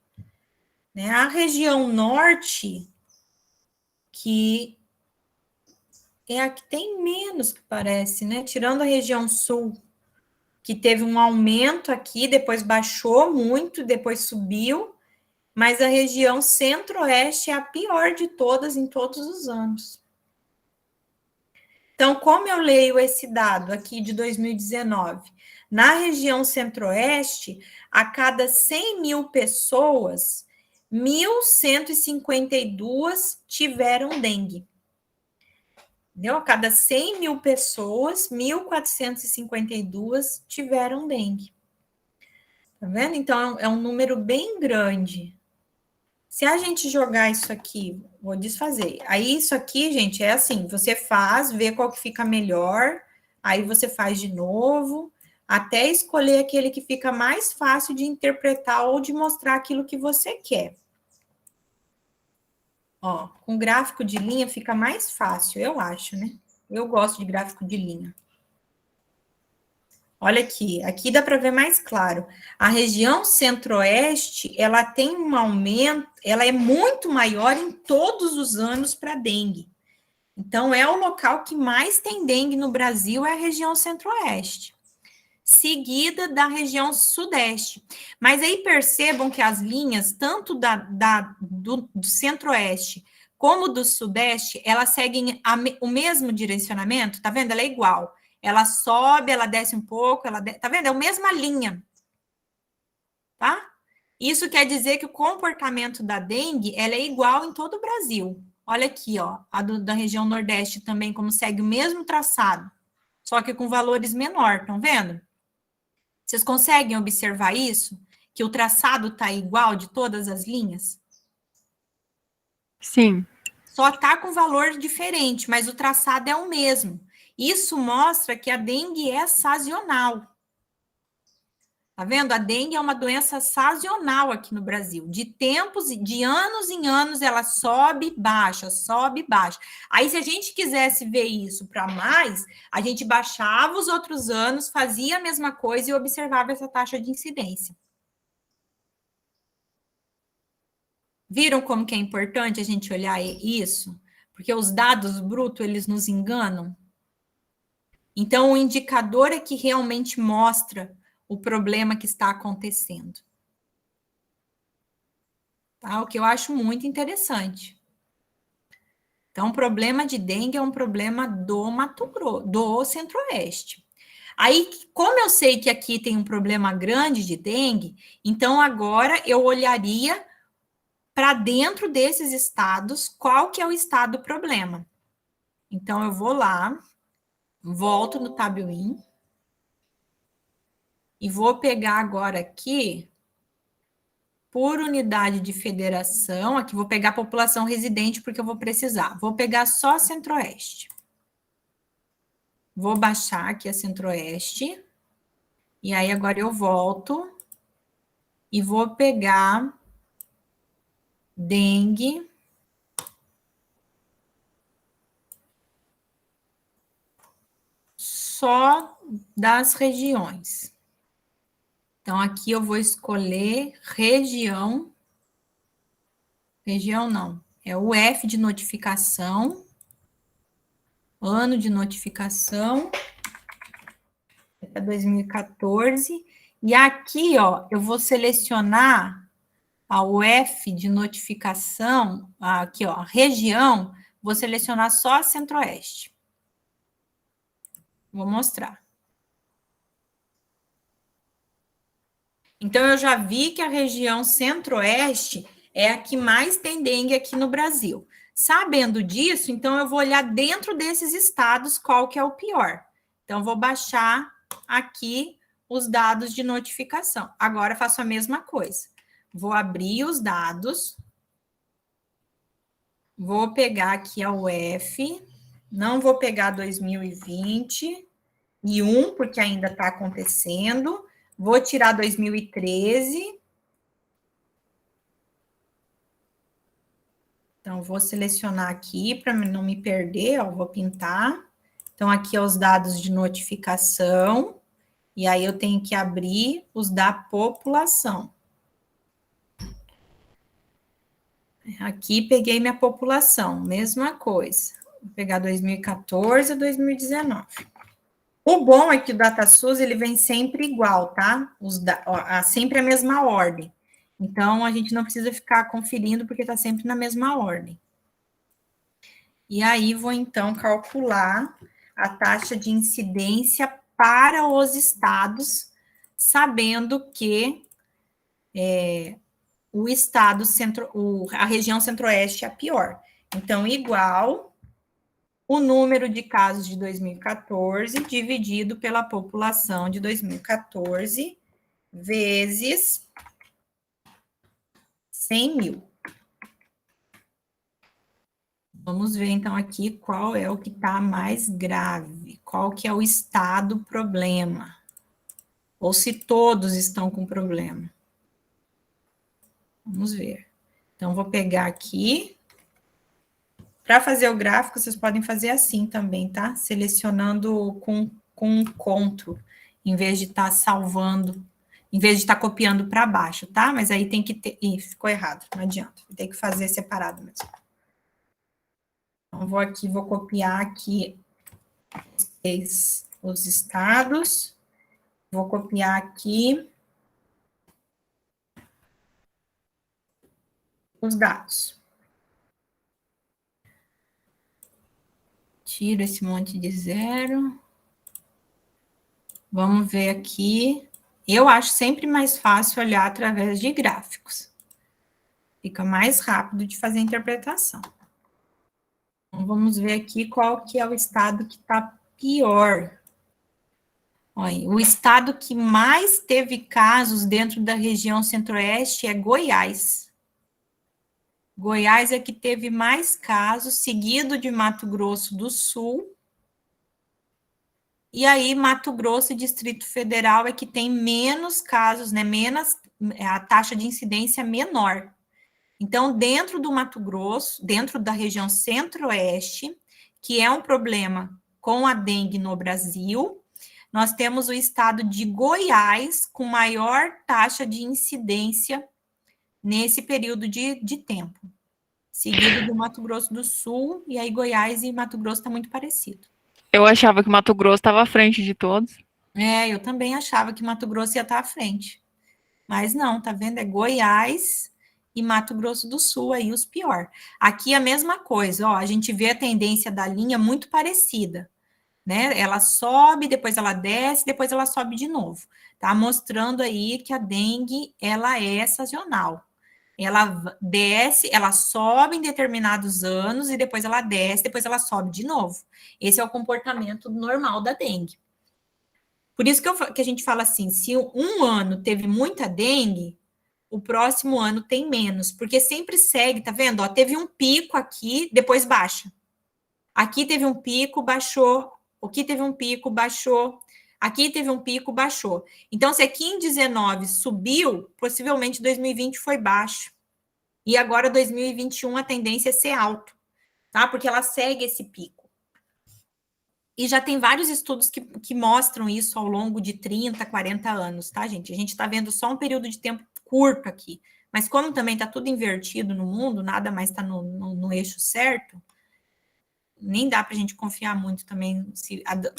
Né? A região Norte, que é a que tem menos, que parece, né? Tirando a região Sul, que teve um aumento aqui, depois baixou muito, depois subiu, mas a região Centro-Oeste é a pior de todas em todos os anos. Então, como eu leio esse dado aqui de 2019, na região Centro-Oeste, a cada 100 mil pessoas, 1.152 tiveram dengue. Entendeu? A cada 100 mil pessoas, 1.452 tiveram dengue. Tá vendo? Então, é um número bem grande. Se a gente jogar isso aqui, vou desfazer. Aí, isso aqui, gente, é assim, você faz, vê qual que fica melhor, aí você faz de novo, até escolher aquele que fica mais fácil de interpretar ou de mostrar aquilo que você quer. Ó, com gráfico de linha fica mais fácil, eu acho, né? Eu gosto de gráfico de linha. Olha aqui dá para ver mais claro. A região Centro-Oeste, ela tem um aumento, ela é muito maior em todos os anos para dengue. Então, é o local que mais tem dengue no Brasil, é a região Centro-Oeste. Seguida da região Sudeste. Mas aí percebam que as linhas, tanto do Centro-Oeste como do Sudeste, elas seguem o mesmo direcionamento, tá vendo? Ela é igual. Ela sobe, ela desce um pouco, tá vendo? É a mesma linha, tá? Isso quer dizer que o comportamento da dengue, ela é igual em todo o Brasil. Olha aqui, ó, da região Nordeste também, como segue o mesmo traçado, só que com valores menor, estão vendo? Vocês conseguem observar isso? Que o traçado tá igual de todas as linhas? Sim. Só tá com valor diferente, mas o traçado é o mesmo. Isso mostra que a dengue é sazonal. Tá vendo? A dengue é uma doença sazonal aqui no Brasil. De tempos, de anos em anos, ela sobe e baixa, sobe e baixa. Aí, se a gente quisesse ver isso para mais, a gente baixava os outros anos, fazia a mesma coisa e observava essa taxa de incidência. Viram como que é importante a gente olhar isso? Porque os dados brutos, eles nos enganam. Então, o indicador é que realmente mostra o problema que está acontecendo. Tá? O que eu acho muito interessante. Então, o problema de dengue é um problema do Mato Grosso, do Centro-Oeste. Aí, como eu sei que aqui tem um problema grande de dengue, então agora eu olharia para dentro desses estados, qual que é o estado do problema. Então, eu vou lá, volto no Tabuin, e vou pegar agora aqui, por unidade de federação, aqui vou pegar a população residente, porque eu vou precisar. Vou pegar só Centro-Oeste. Vou baixar aqui a Centro-Oeste, e aí agora eu volto, e vou pegar dengue, só das regiões. Então, aqui eu vou escolher região não, é o F de notificação, ano de notificação, é 2014, e aqui, ó, eu vou selecionar a UF de notificação, aqui, ó, região, vou selecionar só a Centro-Oeste. Vou mostrar. Então, eu já vi que a região Centro-Oeste é a que mais tem dengue aqui no Brasil. Sabendo disso, então, eu vou olhar dentro desses estados qual que é o pior. Então, vou baixar aqui os dados de notificação. Agora, faço a mesma coisa. Vou abrir os dados. Vou pegar aqui a UF. Não vou pegar 2021, porque ainda está acontecendo. Vou tirar 2013. Então, vou selecionar aqui para não me perder, ó, vou pintar. Então, aqui é os dados de notificação, e aí eu tenho que abrir os da população. Aqui peguei minha população, mesma coisa. Vou pegar 2014 a 2019. O bom é que o DataSUS, ele vem sempre igual, tá? Sempre a mesma ordem. Então, a gente não precisa ficar conferindo, porque está sempre na mesma ordem. E aí, vou, então, calcular a taxa de incidência para os estados, sabendo que o estado a região centro-oeste é a pior. Então, igual o número de casos de 2014 dividido pela população de 2014 vezes 100 mil. Vamos ver, então, aqui qual é o que está mais grave, qual que é o estado problema, ou se todos estão com problema. Vamos ver. Então, vou pegar aqui. Para fazer o gráfico, vocês podem fazer assim também, tá? Selecionando com um CTRL, em vez de estar salvando, em vez de estar copiando para baixo, tá? Mas aí tem que ter... Ih, ficou errado, não adianta. Tem que fazer separado mesmo. Então, vou copiar aqui os estados. Vou copiar aqui os dados. Tiro esse monte de zero. Vamos ver aqui. Eu acho sempre mais fácil olhar através de gráficos. Fica mais rápido de fazer a interpretação. Então, vamos ver aqui qual que é o estado que está pior. Olha, o estado que mais teve casos dentro da região centro-oeste é Goiás. Goiás é que teve mais casos, seguido de Mato Grosso do Sul. E aí, Mato Grosso e Distrito Federal é que tem menos casos, né? A taxa de incidência é menor. Então, dentro do Mato Grosso, dentro da região centro-oeste, que é um problema com a dengue no Brasil, nós temos o estado de Goiás com maior taxa de incidência nesse período de tempo. Seguido do Mato Grosso do Sul, e aí Goiás e Mato Grosso está muito parecido. Eu achava que Mato Grosso estava à frente de todos. Eu também achava que Mato Grosso ia estar à frente. Mas não, tá vendo? É Goiás e Mato Grosso do Sul aí os pior. Aqui a mesma coisa, ó, a gente vê a tendência da linha muito parecida, né? Ela sobe, depois ela desce, depois ela sobe de novo. Tá mostrando aí que a dengue, ela é sazonal. Ela desce, ela sobe em determinados anos e depois ela desce, depois ela sobe de novo. Esse é o comportamento normal da dengue. Por isso que a gente fala assim, se um ano teve muita dengue, o próximo ano tem menos, porque sempre segue, tá vendo? Ó, teve um pico aqui, depois baixa. Aqui teve um pico, baixou. Aqui teve um pico, baixou. Aqui teve um pico, baixou. Então, se aqui em 19 subiu, possivelmente 2020 foi baixo. E agora, 2021, a tendência é ser alto, tá? Porque ela segue esse pico. E já tem vários estudos que mostram isso ao longo de 30, 40 anos, tá, gente? A gente está vendo só um período de tempo curto aqui. Mas como também está tudo invertido no mundo, nada mais está no eixo certo, nem dá para a gente confiar muito também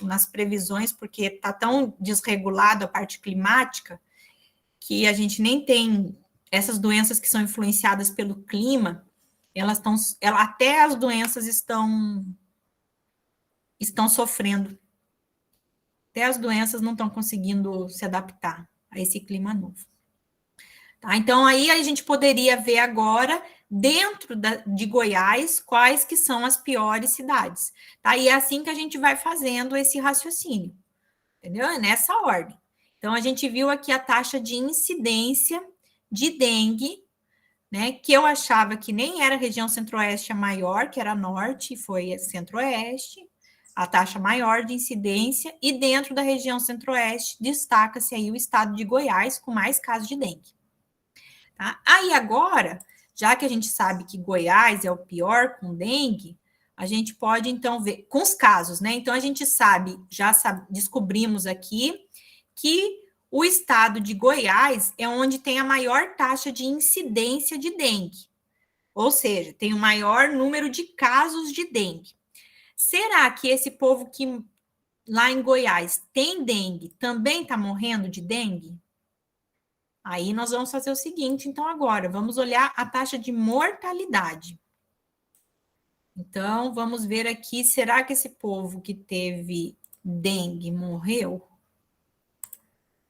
nas previsões, porque está tão desregulado a parte climática que a gente nem tem essas doenças que são influenciadas pelo clima, até as doenças estão sofrendo. Até as doenças não estão conseguindo se adaptar a esse clima novo. Tá? Então, aí a gente poderia ver agora, dentro de Goiás, quais que são as piores cidades. Tá? E é assim que a gente vai fazendo esse raciocínio. Entendeu? É nessa ordem. Então, a gente viu aqui a taxa de incidência de dengue, né? Que eu achava que nem era a região centro-oeste a maior, que era norte, e foi centro-oeste. A taxa maior de incidência, e dentro da região centro-oeste destaca-se aí o estado de Goiás com mais casos de dengue. Tá? Aí agora, Já que a gente sabe que Goiás é o pior com dengue, a gente pode, então, ver com os casos, né? Então, a gente descobrimos aqui que o estado de Goiás é onde tem a maior taxa de incidência de dengue. Ou seja, tem o maior número de casos de dengue. Será que esse povo que lá em Goiás tem dengue também está morrendo de dengue? Aí nós vamos fazer o seguinte, então, agora, vamos olhar a taxa de mortalidade. Então, vamos ver aqui, será que esse povo que teve dengue morreu?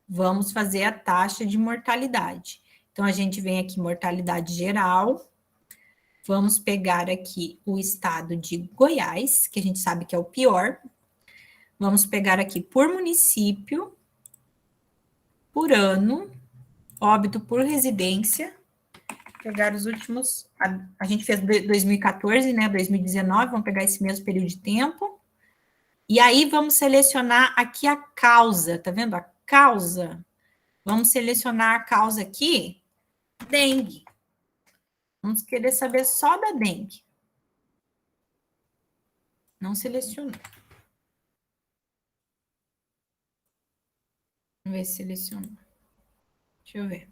Vamos fazer a taxa de mortalidade. Então, a gente vem aqui, mortalidade geral. Vamos pegar aqui o estado de Goiás, que a gente sabe que é o pior. Vamos pegar aqui por município, por ano, óbito por residência. Pegar os últimos, a gente fez 2014, né, 2019, vamos pegar esse mesmo período de tempo. E aí vamos selecionar aqui a causa, tá vendo? A causa. Vamos selecionar a causa aqui, dengue. Vamos querer saber só da dengue. Não selecionou. Vamos ver se selecionou. Deixa eu ver.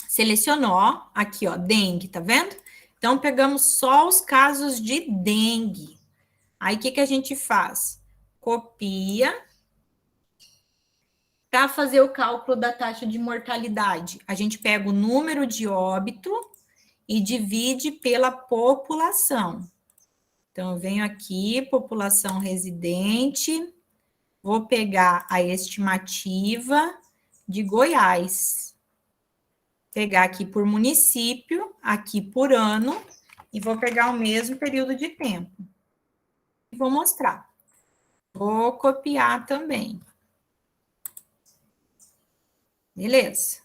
Selecionou, aqui, ó, dengue, tá vendo? Então, pegamos só os casos de dengue. Aí, o que que a gente faz? Copia. Para fazer o cálculo da taxa de mortalidade, a gente pega o número de óbito e divide pela população. Então, eu venho aqui, população residente, vou pegar a estimativa de Goiás. Pegar aqui por município, aqui por ano, e vou pegar o mesmo período de tempo. E vou mostrar. Vou copiar também. Beleza.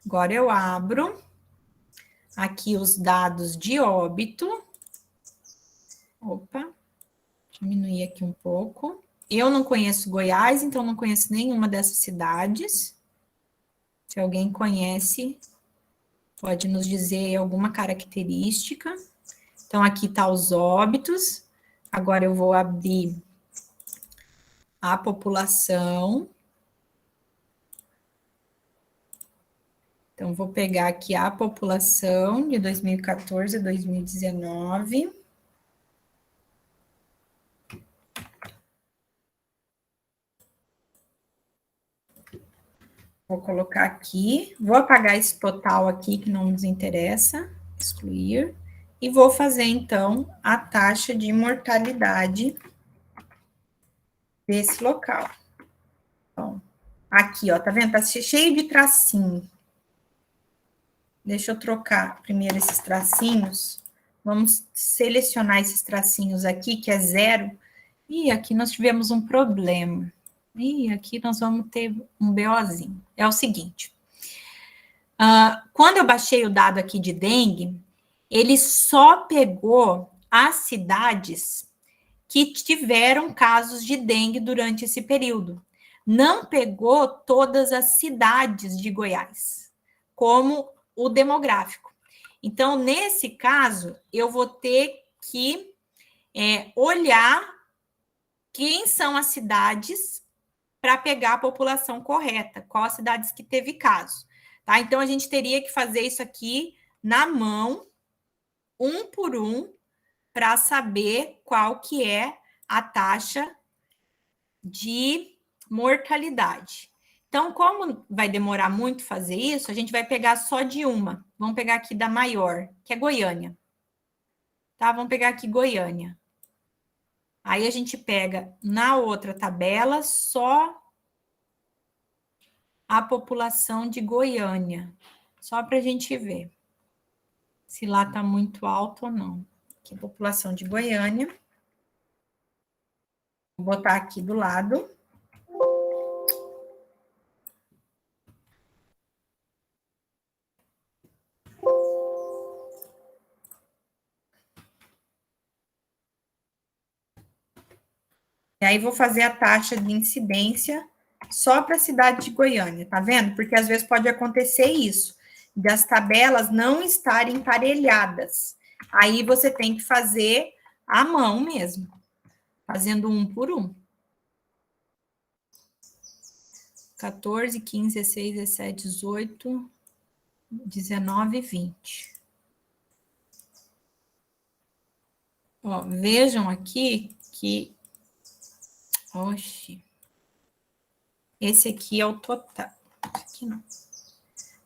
Agora eu abro aqui os dados de óbito. Opa, diminuir aqui um pouco. Eu não conheço Goiás, então não conheço nenhuma dessas cidades. Se alguém conhece, pode nos dizer alguma característica. Então, aqui tá os óbitos. Agora eu vou abrir a população. Então, vou pegar aqui a população de 2014 a 2019. Vou colocar aqui, vou apagar esse total aqui que não nos interessa, excluir, e vou fazer, então, a taxa de mortalidade desse local. Então, aqui, ó, tá vendo? Tá cheio de tracinho. Deixa eu trocar primeiro esses tracinhos. Vamos selecionar esses tracinhos aqui, que é 0. E aqui nós tivemos um problema. E aqui nós vamos ter um BOzinho. É o seguinte. Quando eu baixei o dado aqui de dengue, ele só pegou as cidades que tiveram casos de dengue durante esse período. Não pegou todas as cidades de Goiás, como o demográfico. Então, nesse caso, eu vou ter que olhar quem são as cidades para pegar a população correta, qual as cidades que teve caso. Tá? Então, a gente teria que fazer isso aqui na mão, um por um, para saber qual que é a taxa de mortalidade. Então, como vai demorar muito fazer isso, a gente vai pegar só de uma. Vamos pegar aqui da maior, que é Goiânia. Tá? Vamos pegar aqui Goiânia. Aí a gente pega na outra tabela só a população de Goiânia, só para a gente ver se lá está muito alto ou não. Aqui, população de Goiânia. Vou botar aqui do lado. E aí, vou fazer a taxa de incidência só para a cidade de Goiânia, tá vendo? Porque às vezes pode acontecer isso, das tabelas não estarem emparelhadas. Aí você tem que fazer à mão mesmo, fazendo um por um. 14, 15, 16, 17, 18, 19 e 20. Ó, vejam aqui que... Oxi. Esse aqui é o total. Esse aqui não.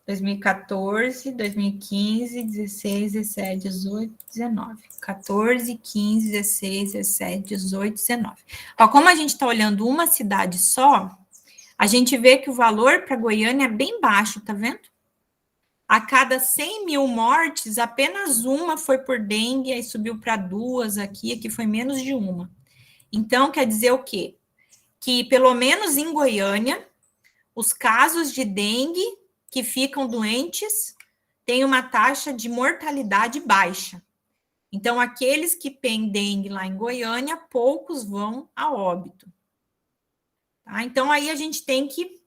2014, 2015, 16, 17, 18, 19. 14, 15, 16, 17, 18, 19. Ó, como a gente está olhando uma cidade só, a gente vê que o valor para Goiânia é bem baixo, tá vendo? A cada 100 mil mortes, apenas uma foi por dengue, aí subiu para 2 aqui foi menos de uma. Então, quer dizer o quê? Que, pelo menos em Goiânia, os casos de dengue que ficam doentes têm uma taxa de mortalidade baixa. Então, aqueles que têm dengue lá em Goiânia, poucos vão a óbito. Tá? Então, aí a gente tem que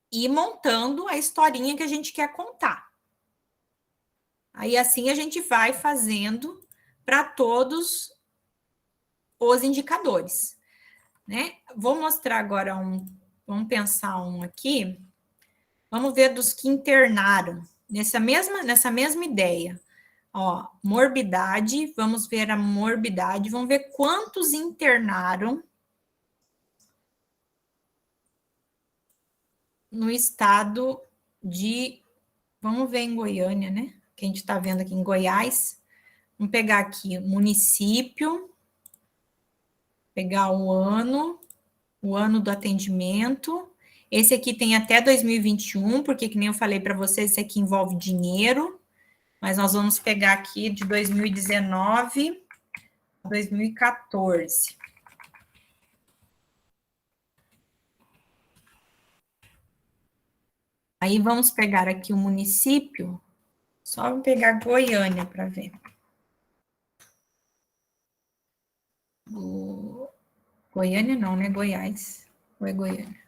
ir montando a historinha que a gente quer contar. Aí, assim, a gente vai fazendo para todos os indicadores, né? Vou mostrar agora vamos pensar um aqui. Vamos ver dos que internaram, nessa mesma ideia. Ó, morbidade, vamos ver a morbidade, vamos ver quantos internaram no estado de... Vamos ver em Goiânia, né? Que a gente está vendo aqui em Goiás. Vamos pegar aqui município, pegar o ano do atendimento. Esse aqui tem até 2021, porque, que nem eu falei para vocês, esse aqui envolve dinheiro, mas nós vamos pegar aqui de 2019 a 2014. Aí vamos pegar aqui o município, só pegar Goiânia para ver. Goiânia não, né? Goiás. Ou é Goiânia?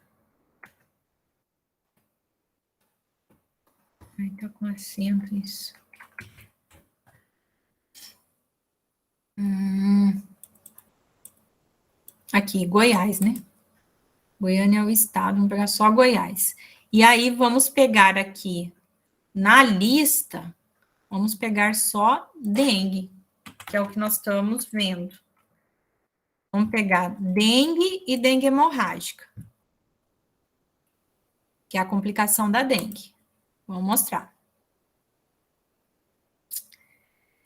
Ai, tá com acento isso. Aqui, Goiás, né? Goiânia é o estado, vamos pegar só Goiás. E aí, vamos pegar aqui, na lista, vamos pegar só dengue, que é o que nós estamos vendo. Vamos pegar dengue e dengue hemorrágica, que é a complicação da dengue. Vou mostrar.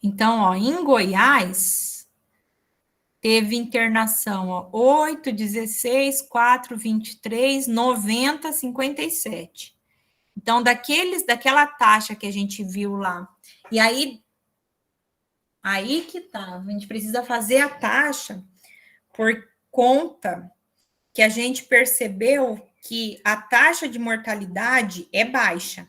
Então, ó, em Goiás, teve internação, ó, 8, 16, 4, 23, 90, 57. Então, daquela taxa que a gente viu lá. E aí que tá, a gente precisa fazer a taxa por conta que a gente percebeu que a taxa de mortalidade é baixa,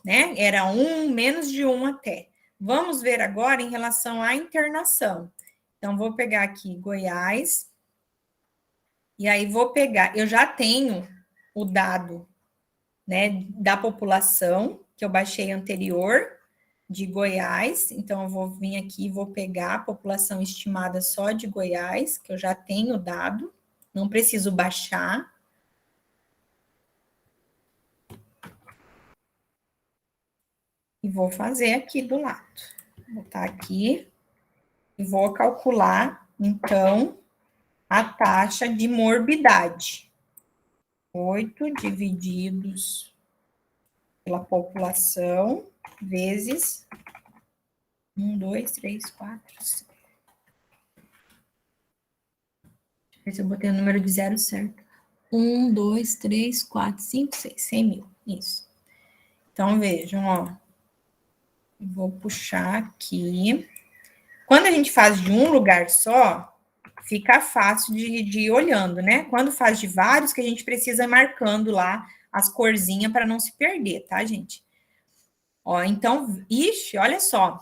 né? Era 1, menos de 1 até. Vamos ver agora em relação à internação. Então, vou pegar aqui Goiás, e aí vou pegar, eu já tenho o dado, né, da população, que eu baixei anterior, de Goiás, então eu vou vir aqui e vou pegar a população estimada só de Goiás, que eu já tenho o dado, não preciso baixar. E vou fazer aqui do lado. Vou botar aqui e vou calcular, então, a taxa de morbidade. 8 divididos pela população, vezes 1, 2, 3, 4, 5. Deixa eu ver se eu botei o número de zero certo. 1, 2, 3, 4, 5, 6. 100 mil. Isso. Então, vejam, ó. Vou puxar aqui. Quando a gente faz de um lugar só, fica fácil de ir olhando, né? Quando faz de vários, que a gente precisa ir marcando lá as corzinhas para não se perder, tá, gente? Ó, então, ixi, olha só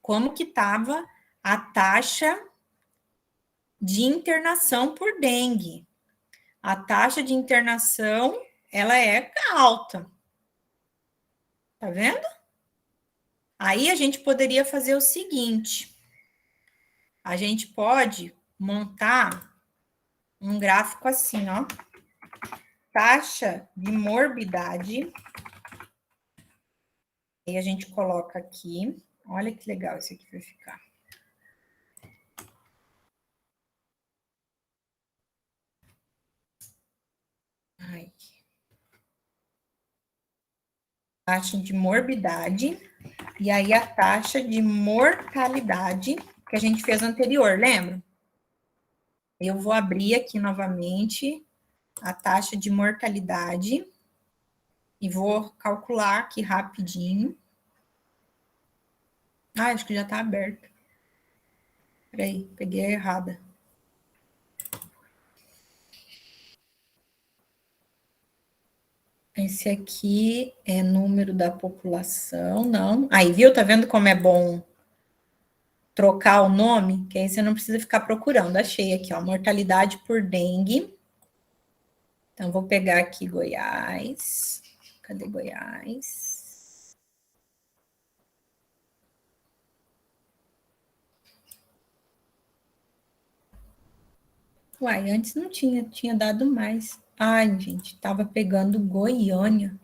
como que estava a taxa de internação por dengue. a taxa de internação, ela é alta. Tá vendo? Aí a gente poderia fazer o seguinte. A gente pode montar um gráfico assim, ó. Taxa de morbidade. Aí a gente coloca aqui. Olha que legal isso aqui vai ficar. Ai. Taxa de morbidade. E aí a taxa de mortalidade que a gente fez anterior, lembra? Eu vou abrir aqui novamente a taxa de mortalidade e vou calcular aqui rapidinho. Ah, acho que já está aberto. Peraí, peguei a errada. Esse aqui é número da população, não. Aí, viu? Tá vendo como é bom trocar o nome? Que aí você não precisa ficar procurando. Achei aqui, ó, mortalidade por dengue. Então, vou pegar aqui Goiás. Cadê Goiás? Uai, antes não tinha dado mais. Ai, gente, tava pegando Goiânia.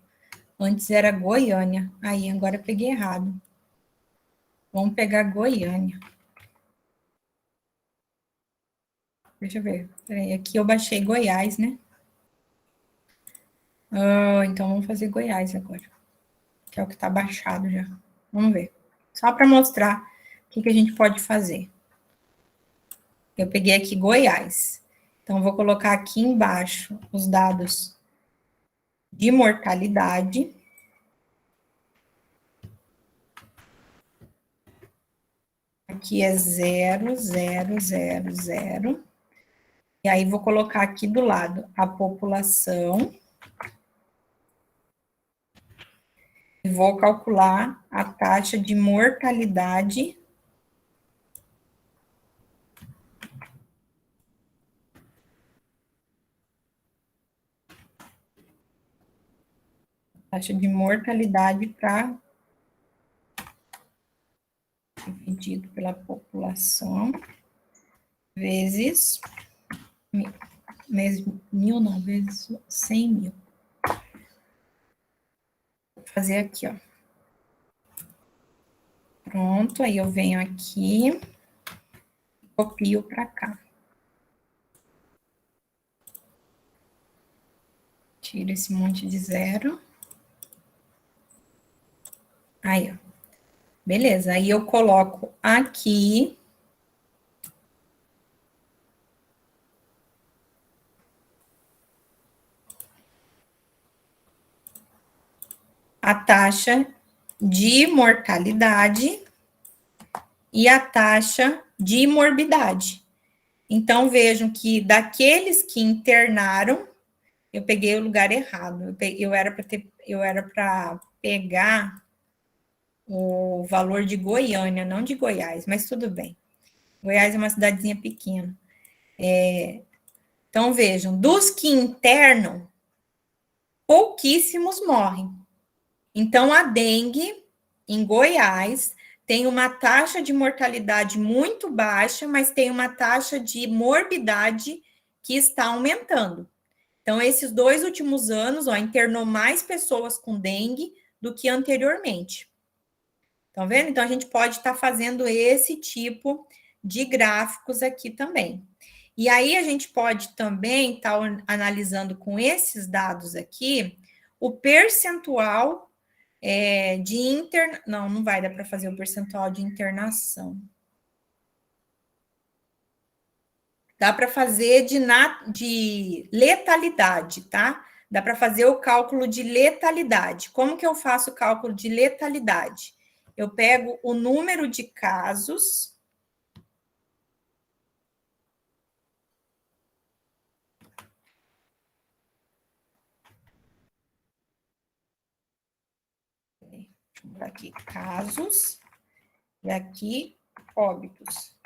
Antes era Goiânia. Aí, agora eu peguei errado. Vamos pegar Goiânia. Deixa eu ver. Peraí, aqui eu baixei Goiás, né? Então vamos fazer Goiás agora. Que é o que tá baixado já. Vamos ver. Só para mostrar o que a gente pode fazer. Eu peguei aqui Goiás. Então, vou colocar aqui embaixo os dados de mortalidade. Aqui é 0, 0, 0, 0. E aí, vou colocar aqui do lado a população. E vou calcular a taxa de mortalidade. Taxa de mortalidade para dividido pela população vezes mil não, vezes 100 mil. Vou fazer aqui, ó. Pronto, aí eu venho aqui, copio para cá. Tiro esse monte de zero. Aí, ó. Beleza, aí eu coloco aqui a taxa de mortalidade e a taxa de morbidade. Então, vejam que daqueles que internaram, eu peguei o lugar errado. Eu era para pegar o valor de Goiânia, não de Goiás, mas tudo bem. Goiás é uma cidadezinha pequena. Então, vejam, dos que internam, pouquíssimos morrem. Então, a dengue, em Goiás, tem uma taxa de mortalidade muito baixa, mas tem uma taxa de morbidade que está aumentando. Então, esses 2 últimos anos, ó, internou mais pessoas com dengue do que anteriormente. Estão vendo? Então, a gente pode estar fazendo esse tipo de gráficos aqui também. E aí, a gente pode também estar analisando com esses dados aqui o percentual de internação. Não vai dar para fazer o percentual de internação. Dá para fazer de letalidade, tá? Dá para fazer o cálculo de letalidade. Como que eu faço o cálculo de letalidade? Eu pego o número de casos. Deixa eu botar aqui, casos. E aqui, óbitos.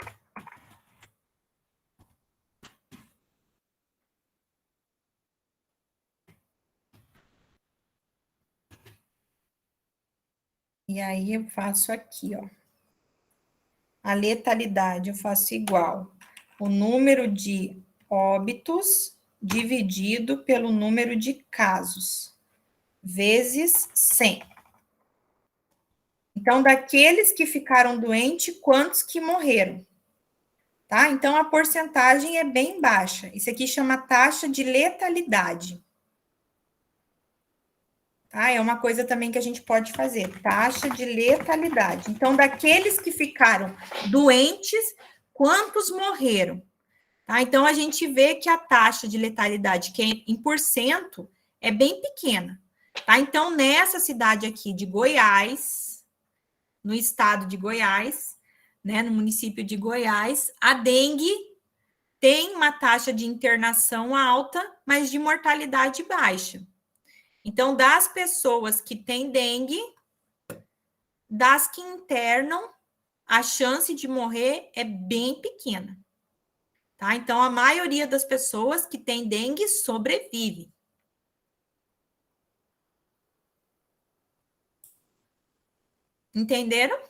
E aí eu faço aqui, ó. A letalidade eu faço igual. O número de óbitos dividido pelo número de casos, vezes 100. Então, daqueles que ficaram doentes, quantos que morreram? Tá? Então, a porcentagem é bem baixa. Isso aqui chama taxa de letalidade. Tá? É uma coisa também que a gente pode fazer, taxa de letalidade. Então, daqueles que ficaram doentes, quantos morreram? Tá? Então, a gente vê que a taxa de letalidade, que é em porcento, é bem pequena. Tá? Então, nessa cidade aqui de Goiás, no estado de Goiás, né, no município de Goiás, a dengue tem uma taxa de internação alta, mas de mortalidade baixa. Então, das pessoas que têm dengue, das que internam, a chance de morrer é bem pequena. Tá? Então, a maioria das pessoas que têm dengue sobrevive. Entenderam?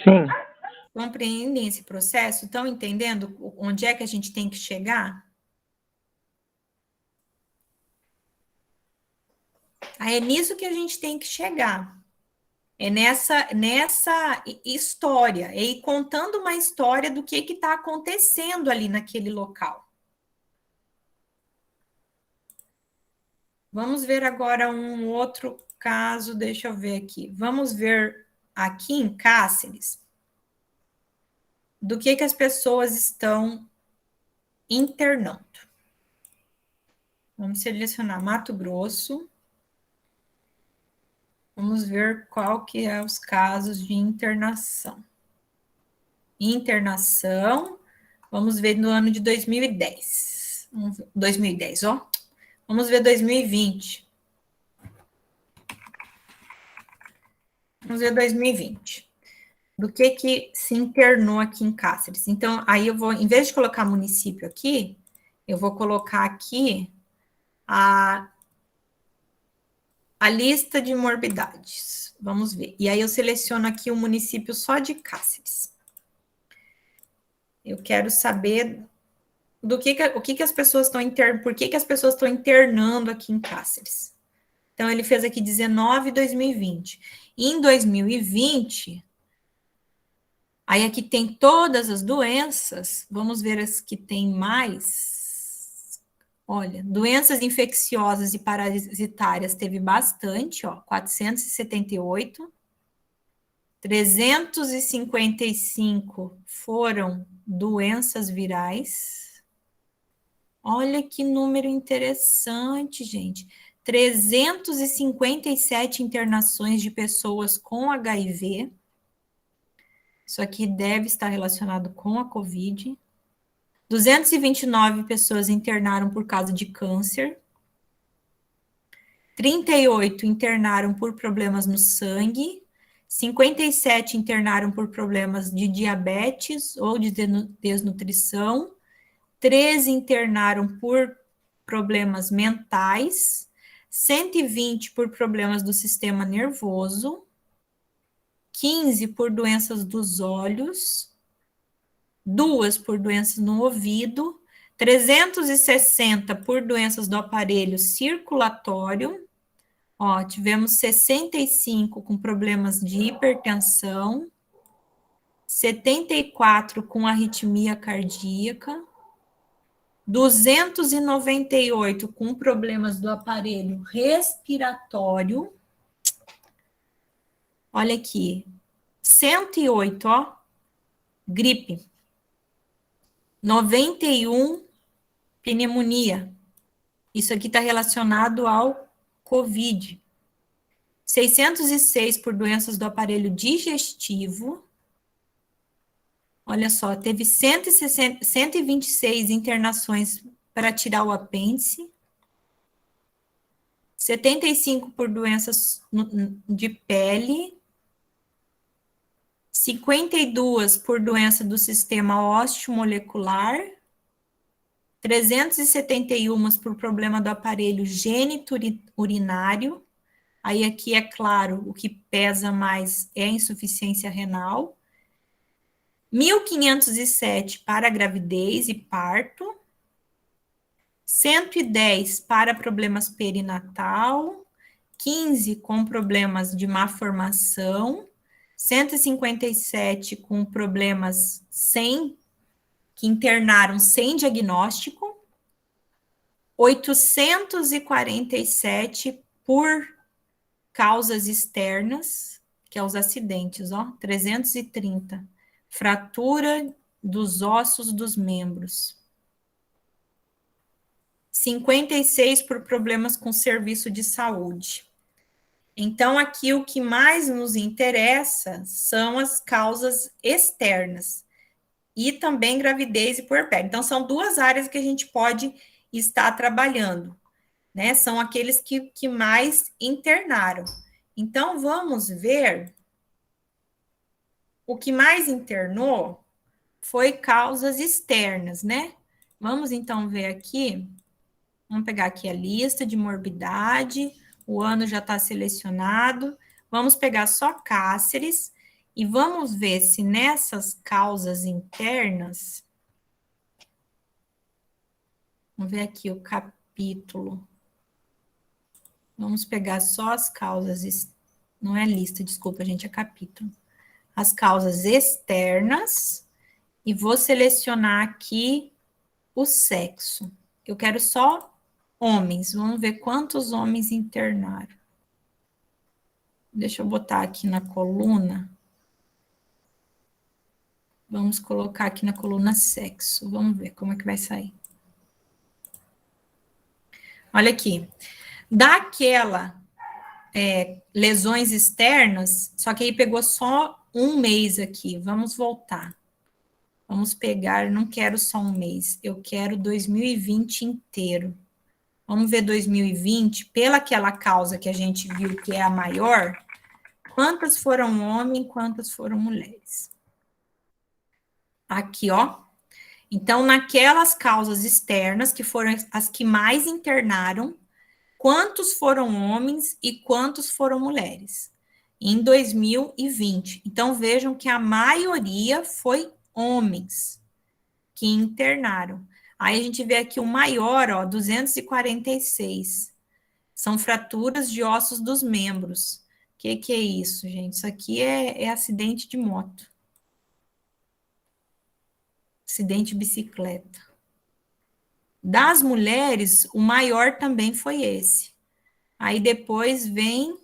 Sim. Compreendem esse processo? Estão entendendo onde é que a gente tem que chegar? Aí é nisso que a gente tem que chegar. É nessa história, é ir contando uma história do que está acontecendo ali naquele local. Vamos ver agora um outro caso, deixa eu ver aqui. Vamos ver aqui em Cáceres do que as pessoas estão internando. Vamos selecionar Mato Grosso. Vamos ver qual que é os casos de internação. Internação, vamos ver no ano de 2010. 2010, ó. Vamos ver 2020. Vamos ver 2020. Do que se internou aqui em Cáceres. Então, aí eu vou, em vez de colocar município aqui, eu vou colocar aqui a lista de morbidades. Vamos ver. E aí eu seleciono aqui o município só de Cáceres. Eu quero saber do o que as pessoas estão internando, por que as pessoas estão internando aqui em Cáceres. Então, ele fez aqui 19 2020. Em 2020, aí aqui tem todas as doenças, vamos ver as que tem mais. Olha, doenças infecciosas e parasitárias teve bastante, ó, 478. 355 foram doenças virais. Olha que número interessante, gente. 357 internações de pessoas com HIV. Isso aqui deve estar relacionado com a COVID. 229 pessoas internaram por causa de câncer. 38 internaram por problemas no sangue. 57 internaram por problemas de diabetes ou de desnutrição. 13 internaram por problemas mentais. 120 por problemas do sistema nervoso. 15 por doenças dos olhos. 2 por doenças no ouvido. 360 por doenças do aparelho circulatório. Ó, tivemos 65 com problemas de hipertensão, 74 com arritmia cardíaca, 298 com problemas do aparelho respiratório. Olha aqui, 108, ó, gripe, 91 pneumonia. Isso aqui está relacionado ao COVID. 606 por doenças do aparelho digestivo. Olha só, teve 126 internações para tirar o apêndice. 75 por doenças de pele. 52 por doença do sistema ósseo-molecular. 371 por problema do aparelho gênito-urinário. Aí aqui, é claro, o que pesa mais é a insuficiência renal. 1.507 para gravidez e parto. 110 para problemas perinatal. 15 com problemas de má formação. 157 com problemas que internaram sem diagnóstico. 847 por causas externas, que é os acidentes, ó, 330. Fratura dos ossos dos membros. 56 por problemas com serviço de saúde. Então, aqui o que mais nos interessa são as causas externas e também gravidez e puerpério. Então, são duas áreas que a gente pode estar trabalhando, né? São aqueles que mais internaram. Então, vamos ver. O que mais internou foi causas externas, né? Vamos, então, ver aqui. Vamos pegar aqui a lista de morbidade. O ano já está selecionado. Vamos pegar só Cáceres e vamos ver se nessas causas internas. Vamos ver aqui o capítulo. Vamos pegar só as causas. Não é lista, desculpa, gente, é capítulo. As causas externas. E vou selecionar aqui o sexo. Eu quero só homens. Vamos ver quantos homens internaram. Deixa eu botar aqui na coluna. Vamos colocar aqui na coluna sexo. Vamos ver como é que vai sair. Olha aqui. Daquela lesões externas, só que aí pegou só um mês aqui. Vamos voltar. Vamos pegar, não quero só um mês, eu quero 2020 inteiro. Vamos ver 2020, pelaquela causa que a gente viu que é a maior, quantas foram homens, quantas foram mulheres. Aqui, ó. Então, naquelas causas externas, que foram as que mais internaram, quantos foram homens e quantos foram mulheres? Em 2020. Então, vejam que a maioria foi homens que internaram. Aí a gente vê aqui o maior, ó, 246. São fraturas de ossos dos membros. O que é isso, gente? Isso aqui é acidente de moto. Acidente de bicicleta. Das mulheres, o maior também foi esse. Aí depois vem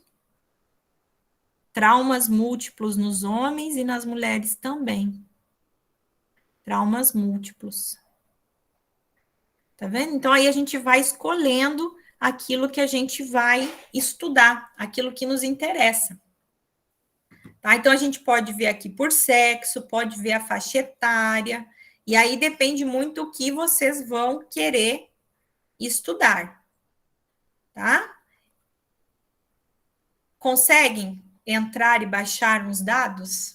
traumas múltiplos nos homens e nas mulheres também. Traumas múltiplos. Tá vendo? Então, aí a gente vai escolhendo aquilo que a gente vai estudar, aquilo que nos interessa. Tá? Então, a gente pode ver aqui por sexo, pode ver a faixa etária, e aí depende muito do que vocês vão querer estudar. Tá? Conseguem entrar e baixar uns dados?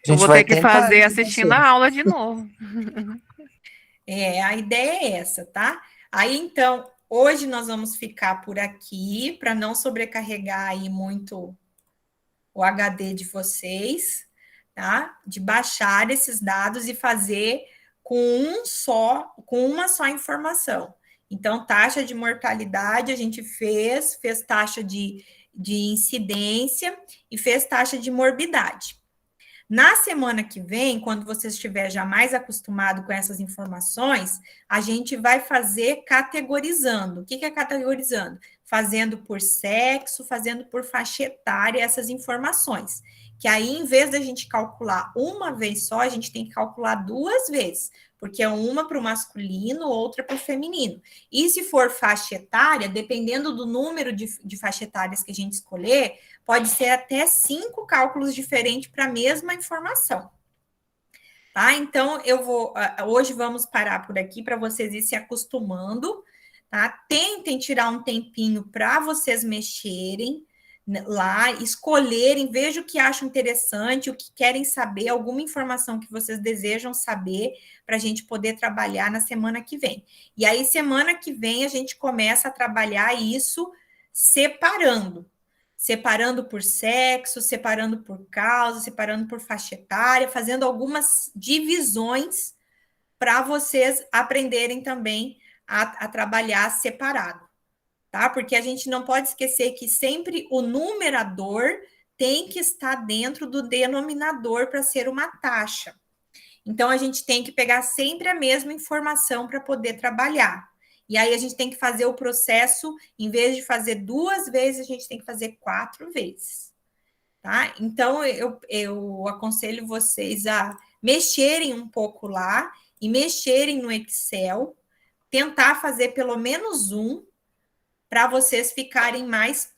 Eu vou ter que fazer assistindo a aula de novo. A ideia é essa, tá? Aí, então, hoje nós vamos ficar por aqui, para não sobrecarregar aí muito o HD de vocês, tá? De baixar esses dados e fazer com uma só informação. Então, taxa de mortalidade a gente fez taxa de incidência e fez taxa de morbidade. Na semana que vem, quando você estiver já mais acostumado com essas informações, a gente vai fazer categorizando. O que é categorizando? Fazendo por sexo, fazendo por faixa etária essas informações. Que aí, em vez da gente calcular uma vez só, a gente tem que calcular duas vezes, porque é uma para o masculino, outra para o feminino. E se for faixa etária, dependendo do número de faixa etárias que a gente escolher, pode ser até 5 cálculos diferentes para a mesma informação. Tá? Então, hoje vamos parar por aqui para vocês irem se acostumando, tá? Tentem tirar um tempinho para vocês mexerem, lá, escolherem, vejam o que acham interessante, o que querem saber, alguma informação que vocês desejam saber, para a gente poder trabalhar na semana que vem. E aí, semana que vem, a gente começa a trabalhar isso separando. Separando por sexo, separando por causa, separando por faixa etária, fazendo algumas divisões para vocês aprenderem também a trabalhar separado, tá? Porque a gente não pode esquecer que sempre o numerador tem que estar dentro do denominador para ser uma taxa. Então, a gente tem que pegar sempre a mesma informação para poder trabalhar. E aí, a gente tem que fazer o processo, em vez de fazer 2 vezes, a gente tem que fazer 4 vezes. Tá? Então, eu aconselho vocês a mexerem um pouco lá e mexerem no Excel, tentar fazer pelo menos um, para vocês ficarem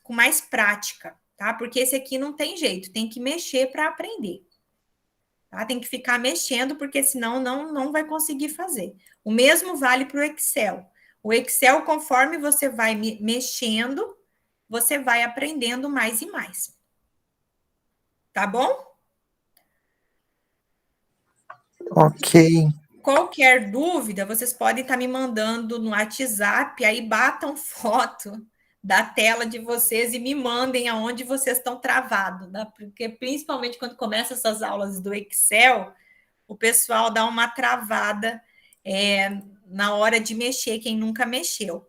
com mais prática, tá? Porque esse aqui não tem jeito, tem que mexer para aprender. Tá? Tem que ficar mexendo, porque senão não vai conseguir fazer. O mesmo vale para o Excel. O Excel, conforme você vai mexendo, você vai aprendendo mais e mais. Tá bom? Ok. Qualquer dúvida, vocês podem estar me mandando no WhatsApp, aí batam foto da tela de vocês e me mandem aonde vocês estão travados, né? Porque principalmente quando começam essas aulas do Excel, o pessoal dá uma travada na hora de mexer, quem nunca mexeu,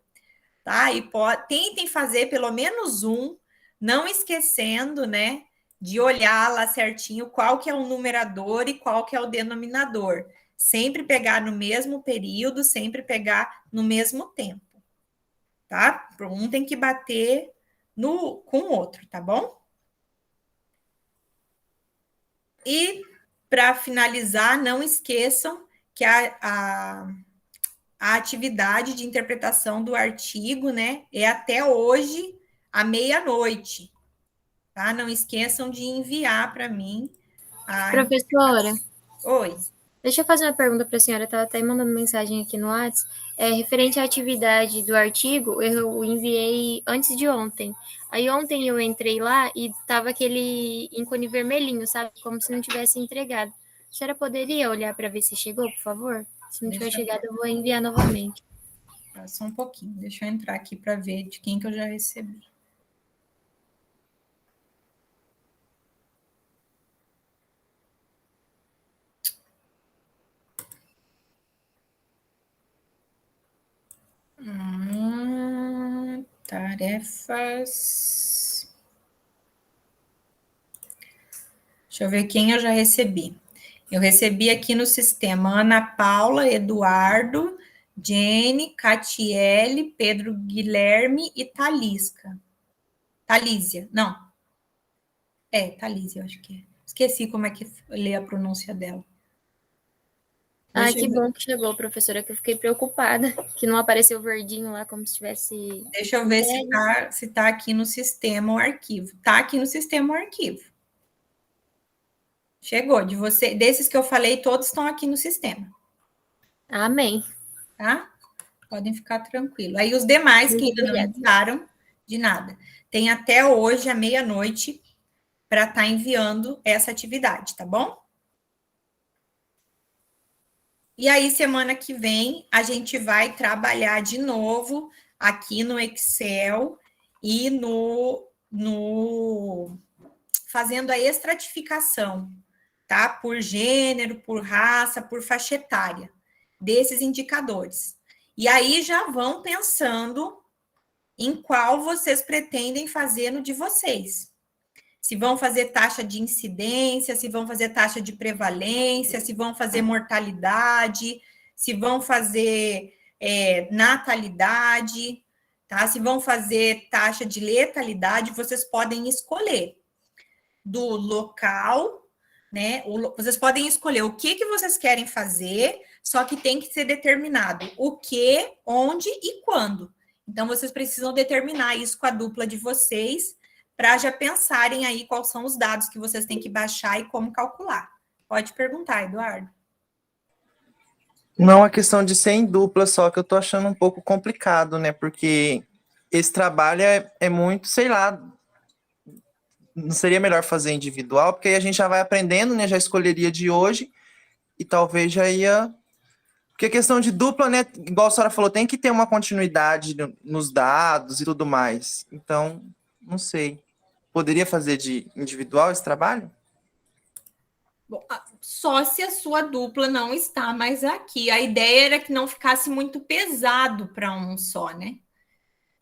tá? E tentem fazer pelo menos um, não esquecendo, né, de olhar lá certinho qual que é o numerador e qual que é o denominador. Sempre pegar no mesmo período, sempre pegar no mesmo tempo, tá? Um tem que bater com o outro, tá bom? E, para finalizar, não esqueçam que a atividade de interpretação do artigo, né, é até hoje, à meia-noite, tá? Não esqueçam de enviar para mim. Professora, Oi. deixa eu fazer uma pergunta para a senhora. Estava até mandando mensagem aqui no WhatsApp. Referente à atividade do artigo, eu enviei antes de ontem. Aí ontem eu entrei lá e estava aquele ícone vermelhinho, sabe? Como se não tivesse entregado. A senhora poderia olhar para ver se chegou, por favor? Se não tiver chegado, eu vou enviar novamente. Só um pouquinho. Deixa eu entrar aqui para ver de quem que eu já recebi. Tarefas. Deixa eu ver quem eu já recebi. Eu recebi aqui no sistema Ana Paula, Eduardo, Jenny, Catiele, Pedro Guilherme e Talisca. Talísia, não. Talísia, eu acho que é. Esqueci como é que lê a pronúncia dela. Que bom que chegou, professora, que eu fiquei preocupada, que não apareceu verdinho lá, como se tivesse... Deixa eu ver se tá aqui no sistema o arquivo. Tá aqui no sistema o arquivo. Chegou, desses que eu falei, todos estão aqui no sistema. Amém. Tá? Podem ficar tranquilos. Aí os demais que ainda não enviaram, de nada. Tem até hoje, à meia-noite, para estar enviando essa atividade, tá bom? E aí, semana que vem, a gente vai trabalhar de novo aqui no Excel e fazendo a estratificação, tá? Por gênero, por raça, por faixa etária, desses indicadores. E aí já vão pensando em qual vocês pretendem fazer no de vocês. Se vão fazer taxa de incidência, se vão fazer taxa de prevalência, se vão fazer mortalidade, se vão fazer natalidade, tá? Se vão fazer taxa de letalidade, vocês podem escolher do local, né? Vocês podem escolher o que vocês querem fazer, só que tem que ser determinado o que, onde e quando. Então, vocês precisam determinar isso com a dupla de vocês, para já pensarem aí quais são os dados que vocês têm que baixar e como calcular. Pode perguntar, Eduardo. Não, a questão de ser em dupla só, que eu tô achando um pouco complicado, né? Porque esse trabalho é muito, sei lá, não seria melhor fazer individual? Porque aí a gente já vai aprendendo, né? Já escolheria de hoje e talvez já ia... Porque a questão de dupla, né? Igual a senhora falou, tem que ter uma continuidade nos dados e tudo mais. Então, não sei. Poderia fazer de individual esse trabalho? Bom, só se a sua dupla não está mais aqui. A ideia era que não ficasse muito pesado para um só, né?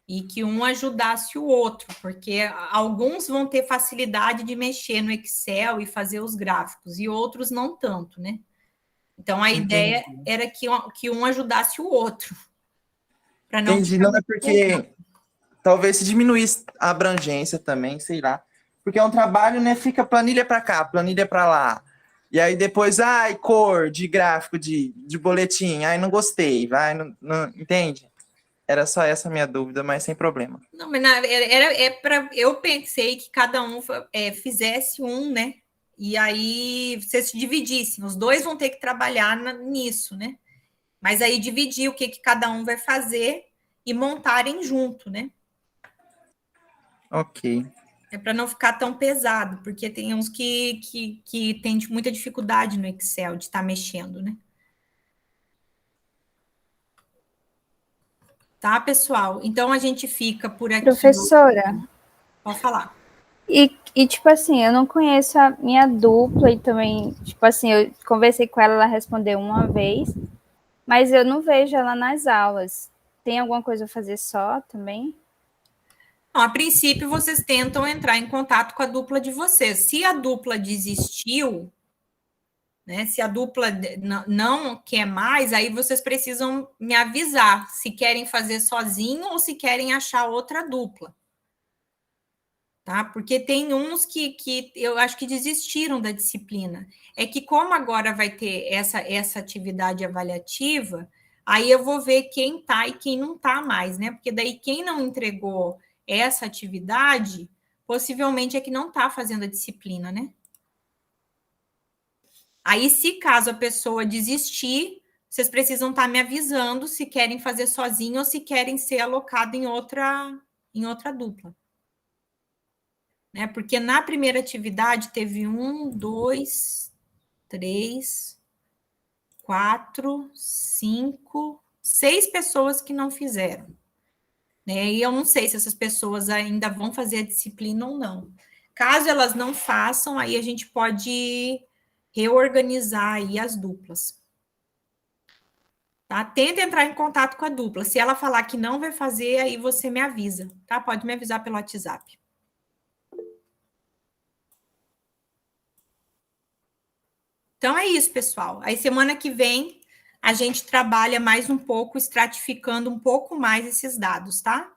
E que um ajudasse o outro, porque alguns vão ter facilidade de mexer no Excel e fazer os gráficos, e outros não tanto, né? Então a ideia era que um ajudasse o outro. Para não Entendi, não é porque talvez se diminuísse a abrangência também, sei lá. Porque é um trabalho, né? Fica planilha para cá, planilha para lá. E aí depois, ai, cor de gráfico, de boletim, ai, não gostei, vai, não, entende? Era só essa a minha dúvida, mas sem problema. Não, mas eu pensei que cada um fizesse um, né? E aí vocês se dividissem, os dois vão ter que trabalhar nisso, né? Mas aí dividir o que cada um vai fazer e montarem junto, né? Ok. É para não ficar tão pesado, porque tem uns que têm muita dificuldade no Excel de estar mexendo, né? Tá, pessoal? Então a gente fica por aqui. Professora, Pode falar. tipo assim, eu não conheço a minha dupla e também, tipo assim, eu conversei com ela, ela respondeu uma vez, mas eu não vejo ela nas aulas. Tem alguma coisa a fazer só também? Então, a princípio, vocês tentam entrar em contato com a dupla de vocês. Se a dupla desistiu, né? Se a dupla não quer mais, aí vocês precisam me avisar se querem fazer sozinho ou se querem achar outra dupla. Tá? Porque tem uns que eu acho que desistiram da disciplina. É que como agora vai ter essa atividade avaliativa, aí eu vou ver quem tá e quem não tá mais, né? Porque daí quem não entregou essa atividade, possivelmente é que não tá fazendo a disciplina, né? Aí, se caso a pessoa desistir, vocês precisam estar me avisando se querem fazer sozinho ou se querem ser alocado em outra dupla. Né? Porque na primeira atividade teve 1, 2, 3, 4, 5, 6 pessoas que não fizeram. Né? E eu não sei se essas pessoas ainda vão fazer a disciplina ou não. Caso elas não façam, aí a gente pode reorganizar aí as duplas. Tá? Tenta entrar em contato com a dupla. Se ela falar que não vai fazer, aí você me avisa, tá? Pode me avisar pelo WhatsApp. Então é isso, pessoal. Aí semana que vem a gente trabalha mais um pouco, estratificando um pouco mais esses dados, tá?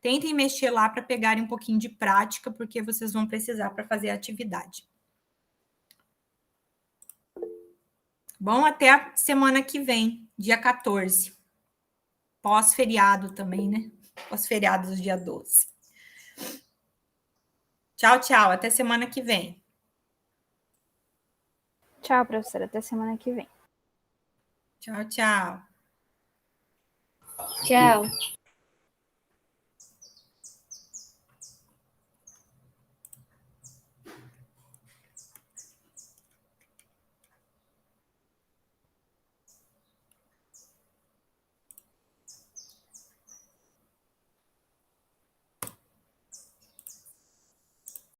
Tentem mexer lá para pegarem um pouquinho de prática, porque vocês vão precisar para fazer a atividade. Bom, até a semana que vem, dia 14. Pós-feriado também, né? Pós-feriado do dia 12. Tchau, tchau. Até semana que vem. Tchau, professora, até semana que vem. Tchau, tchau. Tchau.